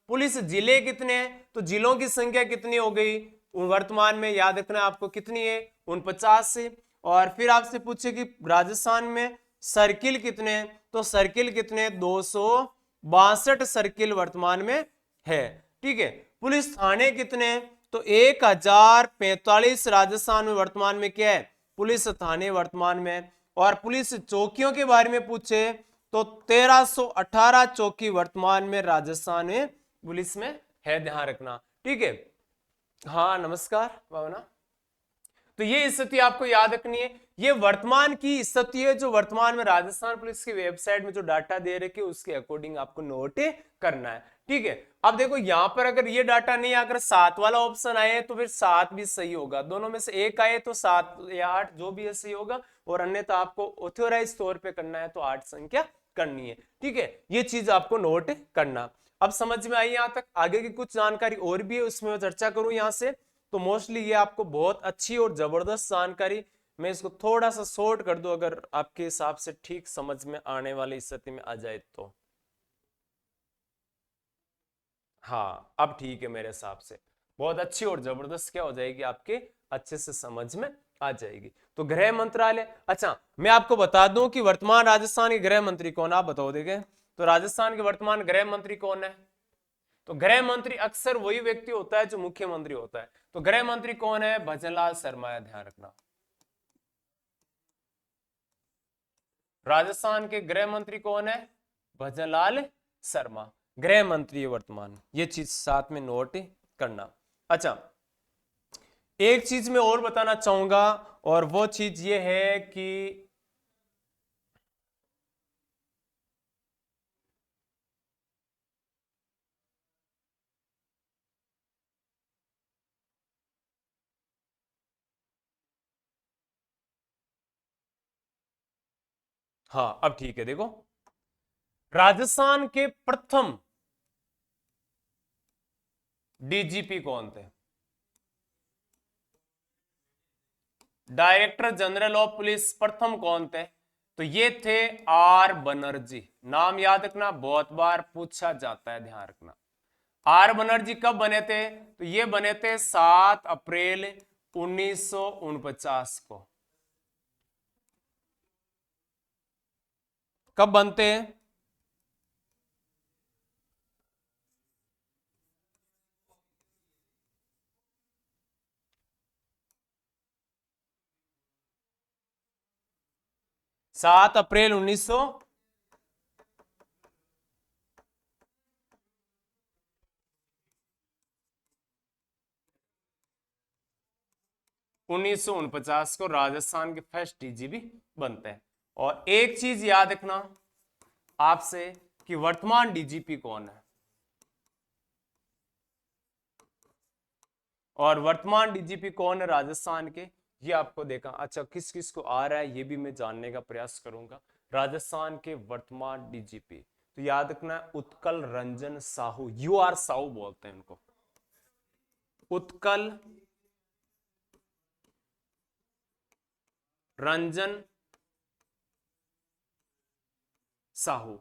पुलिस जिले कितने हैं, तो जिलों की संख्या कितनी हो गई, वर्तमान में याद रखना आपको कितनी है, 49। और फिर आपसे पूछे कि राजस्थान में सर्किल कितने हैं, तो सर्किल कितने, 262 सर्किल वर्तमान में है। ठीक है, पुलिस थाने कितने हैं, तो 1045 राजस्थान में वर्तमान में क्या है, पुलिस थाने वर्तमान में। और पुलिस चौकियों के बारे में पूछे तो 1318 चौकी वर्तमान में राजस्थान में पुलिस में है, ध्यान रखना। ठीक है, हाँ नमस्कार भावना। तो ये स्थिति आपको याद रखनी है, ये वर्तमान की स्थिति है जो वर्तमान में राजस्थान पुलिस की वेबसाइट में जो डाटा दे रखे उसके अकॉर्डिंग आपको नोट करना है। ठीक है, अब देखो यहां पर अगर ये डाटा नहीं आकर 7 वाला ऑप्शन आए तो फिर 7 भी सही होगा, दोनों में से एक आए तो 7 या 8 जो भी है सही होगा, और अन्यथा आपको ऑथोराइज तौर पे करना है तो 8 संख्या करनी है। ठीक है, ये चीज आपको नोट करना। अब समझ में आई यहां तक, आगे की कुछ जानकारी और भी है उसमें मैं चर्चा करूं यहां से, तो मोस्टली ये आपको बहुत अच्छी और जबरदस्त जानकारी, मैं इसको थोड़ा सा शॉर्ट कर दूं अगर आपके हिसाब से ठीक समझ में आने वाली स्थिति में आ जाए तो। हाँ अब ठीक है, मेरे हिसाब से बहुत अच्छी और जबरदस्त क्या हो जाएगी, आपके अच्छे से समझ में आ जाएगी। तो गृह मंत्रालय, अच्छा मैं आपको बता दूं कि वर्तमान राजस्थान के गृह मंत्री कौन, आप बताओ देखे, तो राजस्थान के वर्तमान गृह मंत्री कौन है, तो गृह मंत्री अक्सर वही व्यक्ति होता है जो मुख्यमंत्री होता है। तो गृह मंत्री कौन है, भजनलाल शर्मा है, ध्यान रखना। राजस्थान के गृह मंत्री कौन है, भजनलाल शर्मा गृह मंत्री है वर्तमान, ये चीज साथ में नोट करना। अच्छा एक चीज मैं और बताना चाहूंगा, और वो चीज ये है कि हाँ अब ठीक है, देखो राजस्थान के प्रथम डीजीपी कौन थे, डायरेक्टर जनरल ऑफ पुलिस प्रथम कौन थे, तो ये थे आर बनर्जी। नाम याद रखना, बहुत बार पूछा जाता है, ध्यान रखना। आर बनर्जी कब बने थे, तो ये बने थे 7 अप्रैल 1949 को। कब बनते हैं, 7 अप्रैल 1949 को राजस्थान के फर्स्ट डीजीपी बनते हैं। और एक चीज याद रखना आपसे कि वर्तमान डीजीपी कौन है, और वर्तमान डीजीपी कौन है राजस्थान के, ये आपको देखा। अच्छा किस किस को आ रहा है ये भी मैं जानने का प्रयास करूंगा। राजस्थान के वर्तमान डीजीपी तो याद रखना है उत्कल रंजन साहू, यूआर साहू बोलते हैं उनको, उत्कल रंजन साहू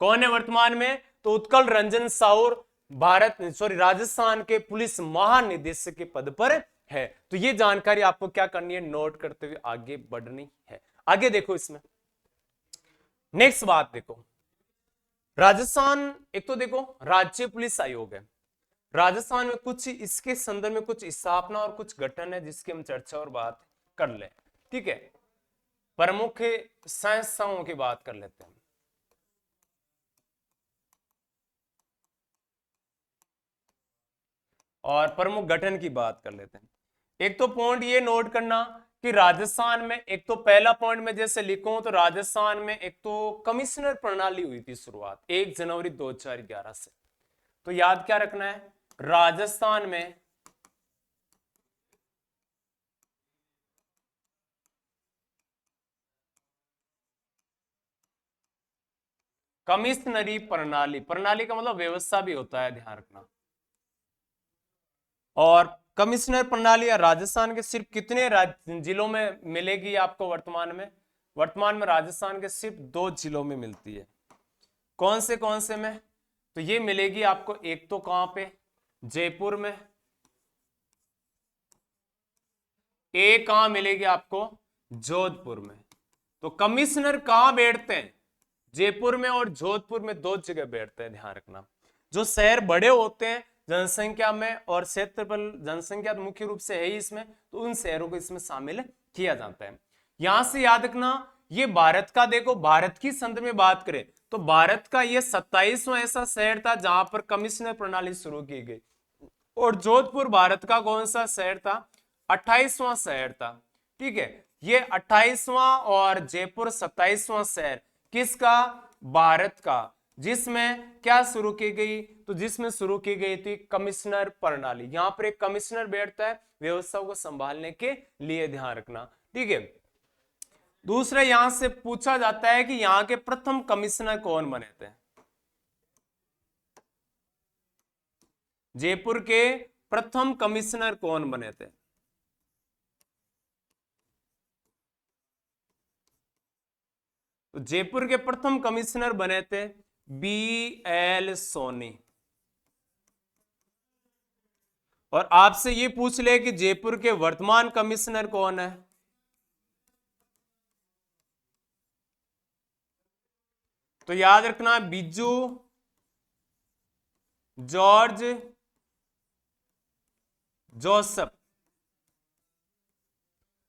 कौन है वर्तमान में? तो उत्कल रंजन साहू राजस्थान के पुलिस महानिदेशक के पद पर है। तो ये जानकारी आपको क्या करनी है, नोट करते हुए आगे बढ़नी है। आगे देखो, इसमें नेक्स्ट बात देखो, राजस्थान एक तो देखो राज्य पुलिस आयोग है। राजस्थान में कुछ इसके संदर्भ में कुछ स्थापना और कुछ गठन है जिसकी हम चर्चा और बात कर ले, ठीक है। प्रमुख संस्थाओं की बात कर लेते हैं। और प्रमुख गठन की बात कर लेते हैं। एक तो पॉइंट ये नोट करना कि राजस्थान में, एक तो पहला पॉइंट में जैसे लिखूं तो राजस्थान में एक तो कमिश्नर प्रणाली हुई थी शुरुआत 1 जनवरी 2011 से। तो याद क्या रखना है, राजस्थान में कमिश्नरी प्रणाली, प्रणाली का मतलब व्यवस्था भी होता है, ध्यान रखना। और कमिश्नर प्रणाली राजस्थान के सिर्फ कितने जिलों में मिलेगी आपको वर्तमान में? वर्तमान में राजस्थान के सिर्फ 2 जिलों में मिलती है। कौन से में? तो ये मिलेगी आपको, एक तो कहां पे, जयपुर में, एक कहां मिलेगी आपको, जोधपुर में। तो कमिश्नर कहां बैठते हैं? जयपुर में और जोधपुर में, 2 जगह बैठते हैं, ध्यान रखना। जो शहर बड़े होते हैं जनसंख्या में और क्षेत्रफल, जनसंख्या तो मुख्य रूप से है ही इसमें, तो उन शहरों को इसमें शामिल किया जाता है। यहां से याद रखना, ये भारत का देखो, भारत की संदर्भ में बात करें तो भारत का ये 27वां ऐसा शहर था जहां पर कमिश्नर प्रणाली शुरू की गई। और जोधपुर भारत का कौन सा शहर था? 28वां शहर था, ठीक है। ये 28वां और जयपुर 27वां शहर किसका? भारत का। जिसमें क्या शुरू की गई? तो जिसमें शुरू की गई थी कमिश्नर प्रणाली। यहां पर एक कमिश्नर बैठता है व्यवस्था को संभालने के लिए, ध्यान रखना, ठीक है। दूसरा यहां से पूछा जाता है कि यहां के प्रथम कमिश्नर कौन बने थे? जयपुर के प्रथम कमिश्नर कौन बने थे? तो जयपुर के प्रथम कमिश्नर बने थे BL सोनी। और आपसे ये पूछ ले कि जयपुर के वर्तमान कमिश्नर कौन है? तो याद रखना, Biju George Joseph.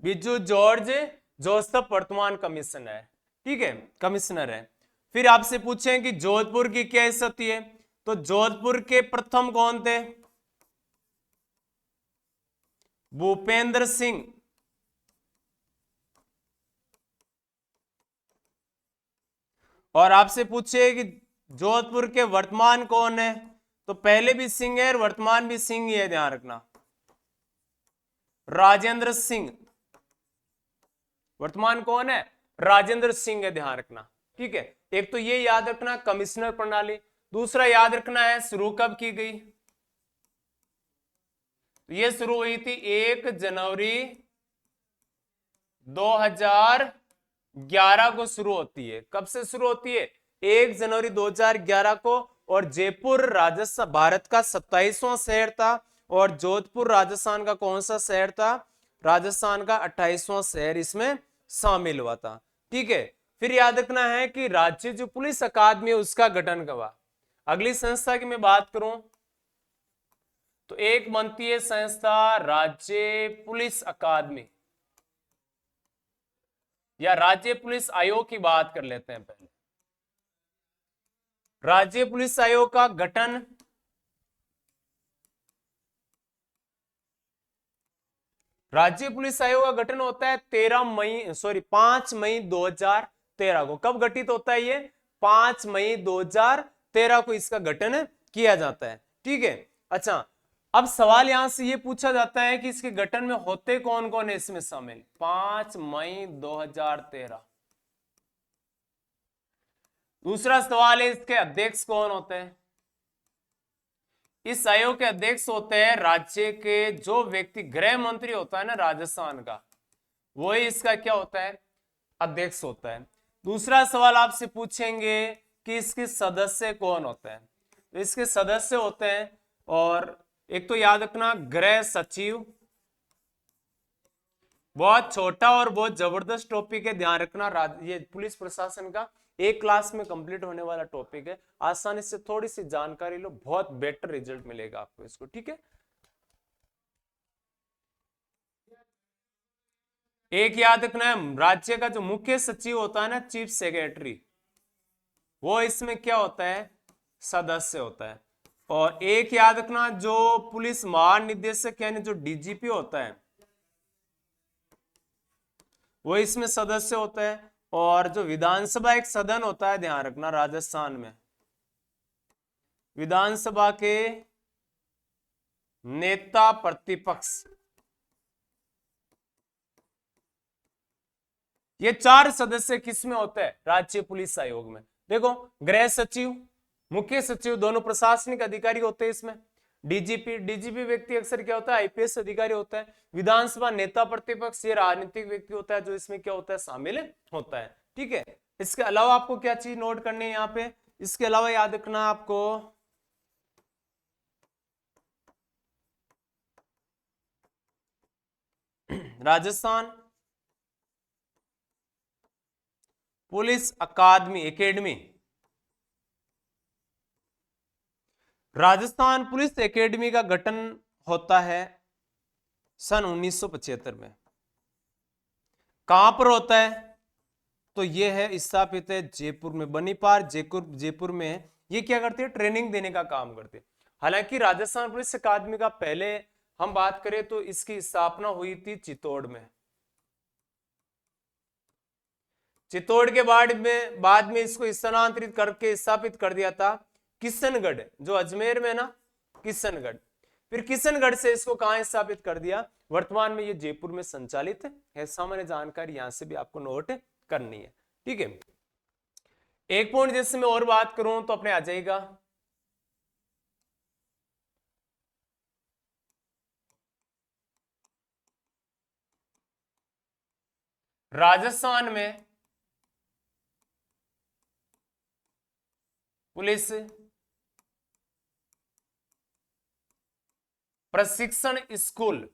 Biju George Joseph वर्तमान कमिश्नर है, ठीक है, कमिश्नर है। फिर आपसे पूछें कि जोधपुर की क्या स्थिति है? तो जोधपुर के प्रथम कौन थे? भूपेंद्र सिंह। और आपसे पूछे कि जोधपुर के वर्तमान कौन है? तो पहले भी सिंह है और वर्तमान भी सिंह ही है, ध्यान रखना, राजेंद्र सिंह। वर्तमान कौन है? राजेंद्र सिंह है, ध्यान रखना, ठीक है। एक तो ये याद रखना कमिश्नर प्रणाली। दूसरा याद रखना है शुरू कब की गई? तो ये शुरू हुई थी 1 जनवरी 2011 को शुरू होती है। कब से शुरू होती है? 1 जनवरी 2011 को। और जयपुर राजस्थान भारत का 27वां शहर था और जोधपुर राजस्थान का कौन सा शहर था? राजस्थान का 28वां शहर इसमें शामिल हुआ था, ठीक है। फिर याद रखना है कि राज्य जो पुलिस अकादमी है उसका गठन कब हुआ। अगली संस्था की मैं बात करूं तो एक बनती है संस्था राज्य पुलिस अकादमी या राज्य पुलिस आयोग की बात कर लेते हैं पहले। राज्य पुलिस आयोग का गठन राज्य पुलिस आयोग का गठन होता है 5 मई 2013 को। कब गठित होता है ये? 5 मई 2013 को इसका गठन किया जाता है, ठीक है। अच्छा, अब सवाल यहां से ये पूछा जाता है कि इसके गठन में होते कौन कौन है इसमें शामिल? 5 मई 2013। दूसरा सवाल है इसके अध्यक्ष कौन होते हैं? इस आयोग के अध्यक्ष होते हैं राज्य के जो व्यक्ति, गृह मंत्री होता है ना राजस्थान का, वही इसका क्या होता है, अध्यक्ष होता है। दूसरा सवाल आपसे पूछेंगे कि इसके सदस्य कौन होते हैं, तो इसके सदस्य होते हैं, और एक तो याद रखना गृह सचिव, बहुत छोटा और बहुत जबरदस्त टॉपिक है, ध्यान रखना। ये पुलिस प्रशासन का एक क्लास में कंप्लीट होने वाला टॉपिक है, आसानी से थोड़ी सी जानकारी लो, बहुत बेटर रिजल्ट मिलेगा आपको इसको, ठीक है। एक याद रखना है, राज्य का जो मुख्य सचिव होता है ना, चीफ सेक्रेटरी, वो इसमें क्या होता है, सदस्य होता है। और एक याद रखना, जो पुलिस महानिदेशक यानी जो डीजीपी होता है, वो इसमें सदस्य होता है। और जो विधानसभा एक सदन होता है, ध्यान रखना, राजस्थान में विधानसभा के नेता प्रतिपक्ष, ये चार सदस्य किसमें होते हैं, राज्य पुलिस आयोग में। देखो, गृह सचिव, मुख्य सचिव दोनों प्रशासनिक अधिकारी होते हैं इसमें। डीजीपी व्यक्ति अक्सर क्या होता है, आईपीएस अधिकारी होता है। विधानसभा नेता प्रतिपक्ष, ये राजनीतिक व्यक्ति होता है जो इसमें क्या होता है, शामिल होता है, ठीक है। इसके अलावा आपको क्या चीज नोट करनी है यहाँ पे, इसके अलावा याद रखना आपको राजस्थान पुलिस अकादमी एकेडमी, राजस्थान पुलिस एकेडमी का गठन होता है सन 1975 में। कहां पर होता है, तो ये है स्थापित है जयपुर में, बनीपार जयपुर में। ये क्या करते हैं, ट्रेनिंग देने का काम करते हैं। हालांकि राजस्थान पुलिस अकादमी का पहले हम बात करें तो इसकी स्थापना हुई थी चित्तौड़ में। चित्तौड़ के बाद में इसको स्थानांतरित करके स्थापित कर दिया था किशनगढ़, जो अजमेर में ना, किशनगढ़। फिर किशनगढ़ से इसको कहां स्थापित कर दिया, वर्तमान में ये जयपुर में संचालित है। सामान्य जानकारी यहां से भी आपको नोट करनी है, ठीक है। एक पॉइंट जैसे मैं और बात करूं तो अपने आ जाएगा, राजस्थान में पुलिस प्रशिक्षण स्कूल,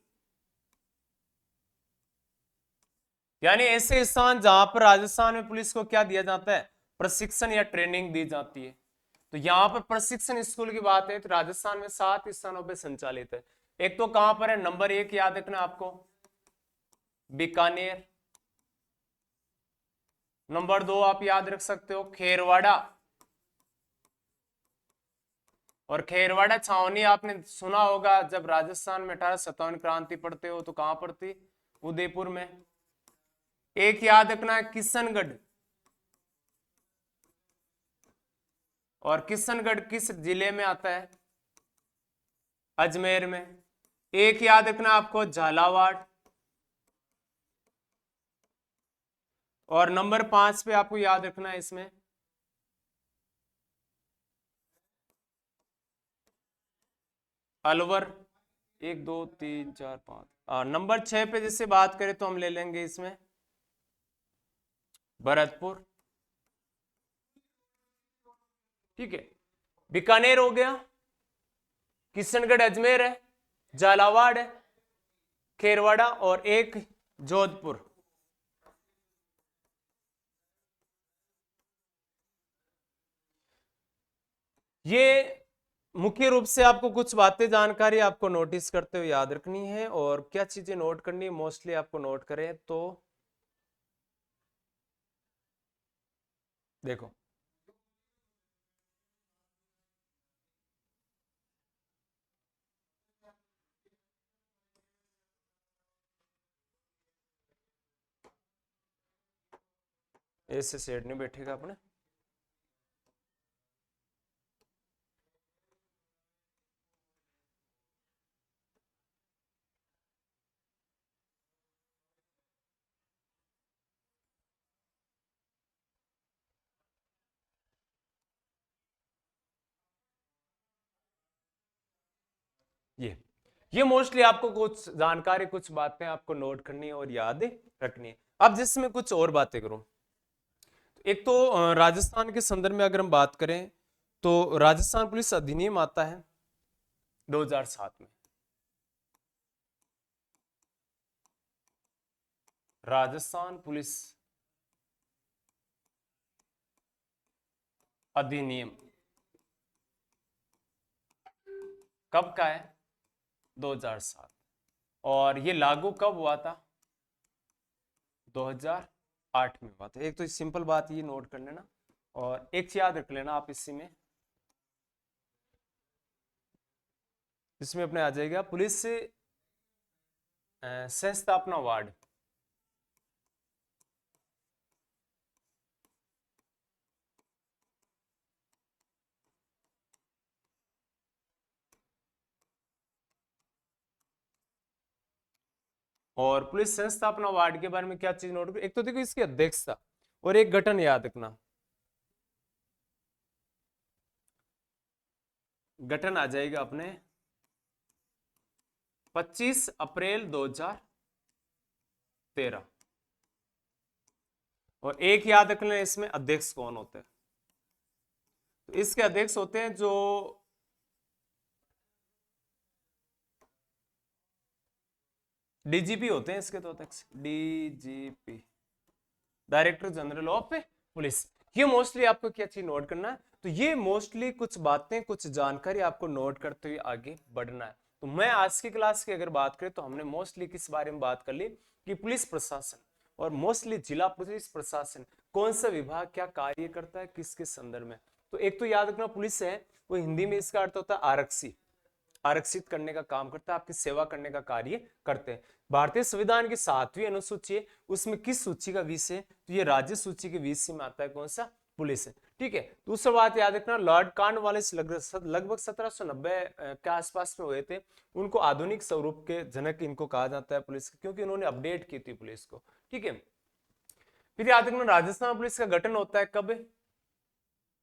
यानी ऐसे स्थान जहां पर राजस्थान में पुलिस को क्या दिया जाता है, प्रशिक्षण या ट्रेनिंग दी जाती है। तो यहां पर प्रशिक्षण स्कूल की बात है तो राजस्थान में 7 स्थानों पर संचालित है। एक तो कहां पर है, नंबर 1 याद रखना आपको, बीकानेर। नंबर 2 आप याद रख सकते हो, खेरवाड़ा। और खेरवाड़ा छावनी आपने सुना होगा, जब राजस्थान में 1857 क्रांति पढ़ते हो तो कहां पड़ती, उदयपुर में। एक याद रखना है किशनगढ़, और किशनगढ़ किस जिले में आता है, अजमेर में। एक याद रखना आपको झालावाड़। और नंबर 5 पे आपको याद रखना है इसमें अलवर। 1 2 3 4 5। नंबर 6 पे जैसे बात करें तो हम ले लेंगे इसमें भरतपुर, ठीक है। बीकानेर हो गया, किशनगढ़ अजमेर है, झालावाड़ है, खेरवाड़ा, और एक जोधपुर। ये मुख्य रूप से आपको कुछ बातें जानकारी आपको नोटिस करते हुए याद रखनी है। और क्या चीजें नोट करनी है, मोस्टली आपको नोट करें तो देखो, ऐसे सेट नहीं बैठेगा अपने। ये ये मोस्टली आपको कुछ जानकारी, कुछ बातें आपको नोट करनी है और याद रखनी है। अब जिसमें कुछ और बातें करूं, एक तो राजस्थान के संदर्भ में अगर हम बात करें तो राजस्थान पुलिस अधिनियम आता है 2007 में। राजस्थान पुलिस अधिनियम कब का है? 2007। और ये लागू कब हुआ था? 2008 में हुआ था। एक तो सिंपल बात ये नोट कर लेना और एक चीज याद रख लेना आप इसमें अपने आ जाएगा पुलिस से संस्थापना अवार्ड। और पुलिस संस्थापना अवार्ड के बारे में क्या चीज नोट कर, एक तो देखो इसकी अध्यक्षता और एक गठन याद रखना। गठन आ जाएगा अपने 25 अप्रैल 2013। और एक याद रख लें इसमें अध्यक्ष कौन होते हैं। तो इसके अध्यक्ष होते हैं जो डीजीपी होते हैं। इसके तो अध्यक्ष DGP, director general of police. ये मोस्टली आपको क्या चीज नोट करना है, तो ये मोस्टली कुछ बातें, कुछ जानकारी आपको नोट करते हुए आगे बढ़ना है। तो मैं आज की क्लास की अगर बात करें तो हमने मोस्टली किस बारे में बात कर ली कि पुलिस प्रशासन और मोस्टली जिला पुलिस प्रशासन कौन सा विभाग क्या कार्य करता है, किसके संदर्भ में। तो एक तो याद रखना पुलिस है वो हिंदी में इसका अर्थ होता है आरक्षी, आरक्षित करने का काम करता है, आपकी सेवा करने का कार्य करते हैं। भारतीय संविधान की 7वीं अनुसूची है, उसमें किस सूची का विषय है? तो ये राज्य सूची के विषय में आता है कौन सा? पुलिस है। ठीक है। दूसरा बात याद रखना लॉर्ड कॉर्नवालिस लगभग 1790 के आसपास में हुए थे। उनको आधुनिक स्वरूप के जनक इनको कहा जाता है पुलिस, क्योंकि उन्होंने अपडेट की थी पुलिस को। ठीक है। फिर याद रखना राजस्थान पुलिस का गठन होता है कब?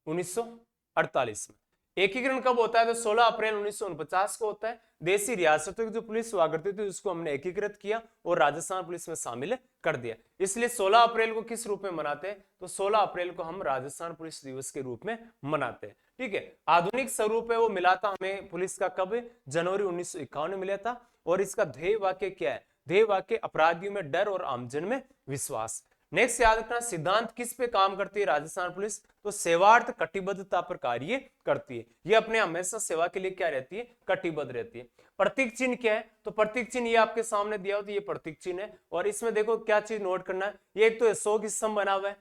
1948 में। एकीकरण कब होता है? तो 16 अप्रैल 1949 को होता है। देशी रियासतों की जो पुलिस हुआ करती थी उसको हमने एकीकृत किया और राजस्थान पुलिस में शामिल कर दिया। इसलिए 16 अप्रैल को किस रूप में मनाते हैं? तो 16 अप्रैल को हम राजस्थान पुलिस दिवस के रूप में मनाते हैं। ठीक है। आधुनिक स्वरूप है वो मिला था हमें पुलिस का कब? जनवरी 1951 में मिला था। और इसका ध्येय वाक्य क्या है? ध्येय वाक्य अपराधियों में डर और आमजन में विश्वास। नेक्स्ट याद रखना सिद्धांत किस पे काम करती है राजस्थान पुलिस? तो सेवार्थ कटिबद्धता पर कार्य करती है। ये अपने हमेशा सेवा के लिए क्या रहती है? कटिबद्ध रहती है। प्रतीक चिन्ह क्या है? तो प्रतीक चिन्ह ये आपके सामने दिया हो तो ये प्रतीक चिन्ह है। और इसमें देखो क्या चीज नोट करना है, ये एक तो अशोक स्तंभ बना हुआ है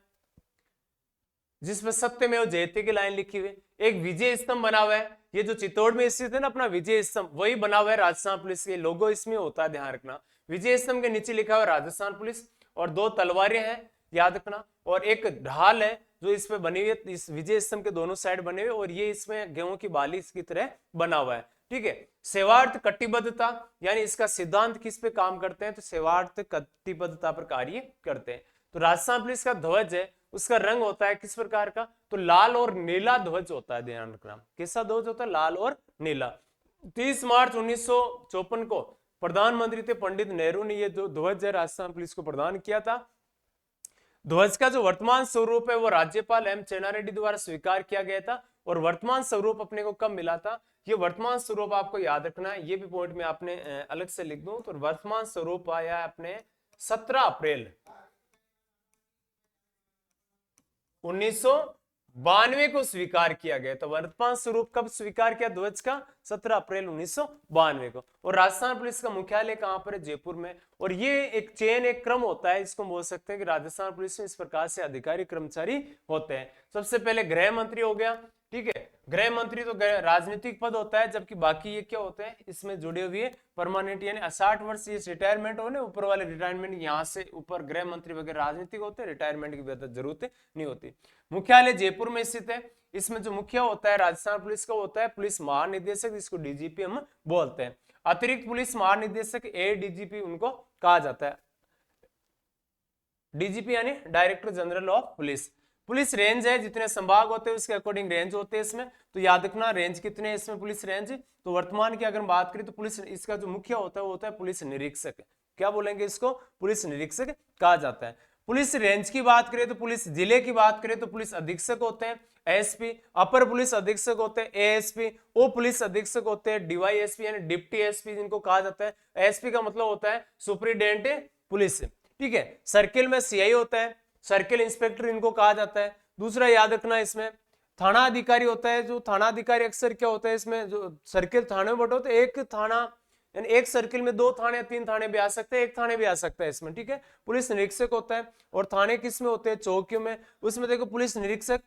जिसमें सत्यमेव जयते की लाइन लिखी हुई। एक विजय स्तंभ बना हुआ है, ये जो चित्तौड़ में स्थित है ना अपना विजय स्तंभ, वही बना हुआ है राजस्थान पुलिस के। लोगो इसमें होता है, ध्यान रखना। विजय स्तंभ के नीचे लिखा हुआ राजस्थान पुलिस और 2 तलवारें हैं याद रखना, और एक ढाल है जो इस पे बनी हुई है। इस विजय स्तंभ के दोनों साइड बने हुए और ये इसमें गेहूं की बाली की तरह बना हुआ है। ठीक है। सेवार्थ कटिबद्धता यानी इसका सिद्धांत किस पे काम करते हैं? तो सेवार्थ कटिबद्धता पर कार्य करते हैं। तो राजस्थान पुलिस का ध्वज है, उसका रंग होता है किस प्रकार का? तो लाल और नीला ध्वज होता है, ध्यान रखना। कैसा ध्वज होता है? लाल और नीला। 30 मार्च 1954 को प्रधानमंत्री थे पंडित नेहरू ने ये जो ध्वज है राजस्थान पुलिस को प्रदान किया था। ध्वज का जो वर्तमान स्वरूप है वो राज्यपाल एम चेन्नारेड्डी द्वारा स्वीकार किया गया था। और वर्तमान स्वरूप अपने को कब मिला था? ये वर्तमान स्वरूप आपको याद रखना है, ये भी पॉइंट में आपने अलग से लिख दूं। तो वर्तमान स्वरूप आया है अपने 17 अप्रैल 1992 को स्वीकार किया गया। तो वर्तमान स्वरूप कब स्वीकार किया ध्वज का? 17 अप्रैल 1992 को। और राजस्थान पुलिस का मुख्यालय कहां पर है? जयपुर में। और ये एक चेन, एक क्रम होता है, इसको बोल सकते हैं कि राजस्थान पुलिस में इस प्रकार से अधिकारी कर्मचारी होते हैं। सबसे पहले गृह मंत्री हो गया। ठीक है। गृह मंत्री तो राजनीतिक पद होता है, जबकि बाकी ये क्या होते हैं इसमें जुड़े हुए परमानेंट, यानी 60 वर्ष ये रिटायरमेंट हो ना, ऊपर वाले रिटायरमेंट, यहाँ से ऊपर गृह मंत्री वगैरह राजनीतिक होते हैं, रिटायरमेंट की जरूरत नहीं होती। मुख्यालय जयपुर में स्थित है। इसमें जो मुखिया होता है राजस्थान पुलिस का होता है पुलिस महानिदेशक, जिसको डीजीपी हम बोलते हैं। अतिरिक्त पुलिस महानिदेशक एडीजीपी उनको कहा जाता है। डीजीपी यानी director general of police. Police range है, जितने संभाग होते हैं उसके अकॉर्डिंग रेंज होते हैं इसमें, तो याद रखना रेंज कितने हैं इसमें पुलिस रेंज। तो वर्तमान की अगर बात करें तो पुलिस इसका जो मुखिया होता है वो होता है पुलिस निरीक्षक। क्या बोलेंगे इसको? पुलिस निरीक्षक कहा जाता है। पुलिस रेंज की बात करें तो पुलिस जिले की बात करें तो पुलिस अधीक्षक होते हैं एसपी, अपर पुलिस अधीक्षक होते हैं एएसपी, ओ पुलिस अधीक्षक होते हैं डीवाईएसपी यानी डिप्टी एसपी जिनको कहा जाता है। एसपी का मतलब होता है सुपरिटेंडेंट पुलिस, ठीक है। सर्किल में सीआई होता है, सर्किल इंस्पेक्टर इनको कहा जाता है। दूसरा याद रखना इसमें थाना अधिकारी होता है, जो थाना अधिकारी अक्सर क्या होता है इसमें जो सर्किल थाने में बटे होते हैं, एक थाना यानी एक सर्किल में 2 थाने 3 थाने भी आ सकते हैं, एक थाने भी आ सकता है इसमें, ठीक है। पुलिस निरीक्षक होता है। और थाने किस में होते हैं? चौकियों में। उसमें देखो पुलिस निरीक्षक,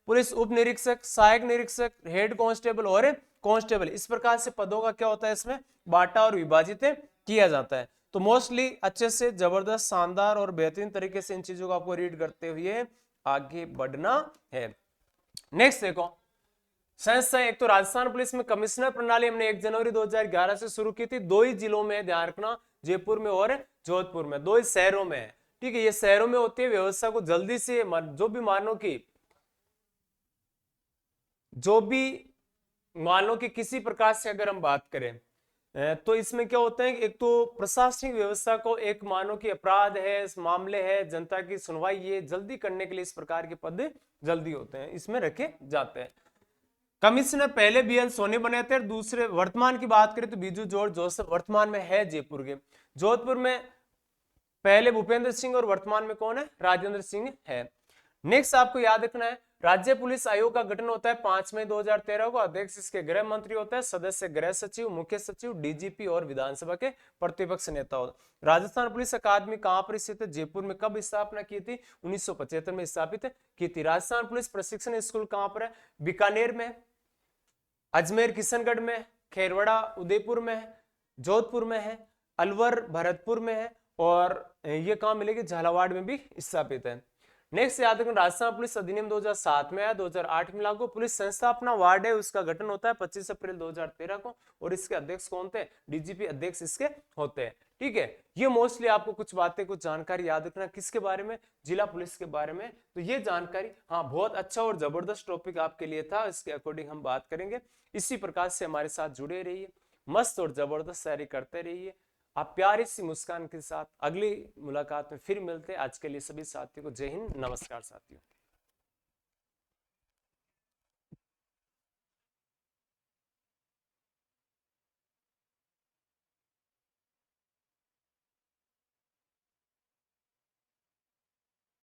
पुलिस उप निरीक्षक, सहायक निरीक्षक, हेड कांस्टेबल और कांस्टेबल, इस प्रकार से पदों का क्या होता है इसमें बांटा और विभाजित किया जाता है। तो मोस्टली अच्छे से जबरदस्त शानदार और बेहतरीन तरीके से इन चीजों को आपको रीड करते हुए आगे बढ़ना है। नेक्स्ट देखो संस्था, एक तो राजस्थान पुलिस में कमिश्नर प्रणाली हमने 1 जनवरी 2011 से शुरू की थी। 2 ही जिलों में, ध्यान रखना, जयपुर में और जोधपुर में, 2 ही शहरों में है, ठीक है। ये शहरों में होती है। व्यवस्था को जल्दी से जो भी मान लो कि किसी प्रकार से अगर हम बात करें तो इसमें क्या होता है, एक तो प्रशासनिक व्यवस्था को एक मानो कि अपराध है, मामले है, जनता की सुनवाई ये जल्दी करने के लिए इस प्रकार के पद जल्दी होते हैं, इसमें रखे जाते हैं। कमिश्नर पहले बीएल सोनी बने थे। दूसरे वर्तमान की बात करें तो बीजू जॉर्ज जोसेफ वर्तमान में है जयपुर के। जोधपुर में पहले भूपेंद्र सिंह और वर्तमान में कौन है? राजेंद्र सिंह है। नेक्स्ट आपको याद रखना है राज्य पुलिस आयोग का गठन होता है 5 मई 2013 को। अध्यक्ष इसके गृह मंत्री होता है, सदस्य गृह सचिव, मुख्य सचिव, डीजीपी और विधानसभा के प्रतिपक्ष नेता होता है। राजस्थान पुलिस अकादमी कहां पर स्थित है? जयपुर में। कब स्थापना की थी? 1975 में स्थापित की थी। राजस्थान पुलिस प्रशिक्षण स्कूल कहां पर है? बीकानेर में, अजमेर किशनगढ़ में, खेरवड़ा उदयपुर में है, जोधपुर में है, अलवर भरतपुर में है और ये कहां मिलेगी? झालावाड़ में भी स्थापित है। नेक्स्ट याद रखना राजस्थान पुलिस अधिनियम 2007 में आया, 2008 में लागू। पुलिस संस्था अपना वार्ड है, उसका गठन होता है 25 अप्रैल 2013 को और इसके अध्यक्ष कौन थे? डीजीपी अध्यक्ष इसके होते हैं, ठीक है। ये मोस्टली आपको कुछ बातें, कुछ जानकारी याद रखना किसके बारे में? जिला पुलिस के बारे में। तो ये जानकारी हाँ बहुत अच्छा और जबरदस्त टॉपिक आपके लिए था, इसके अकॉर्डिंग हम बात करेंगे। इसी प्रकार से हमारे साथ जुड़े रहिए, मस्त और जबरदस्त तैयारी करते रहिए। आप प्यारी सी मुस्कान के साथ अगली मुलाकात में फिर मिलते हैं। आज के लिए सभी साथियों को जय हिंद, नमस्कार साथियों।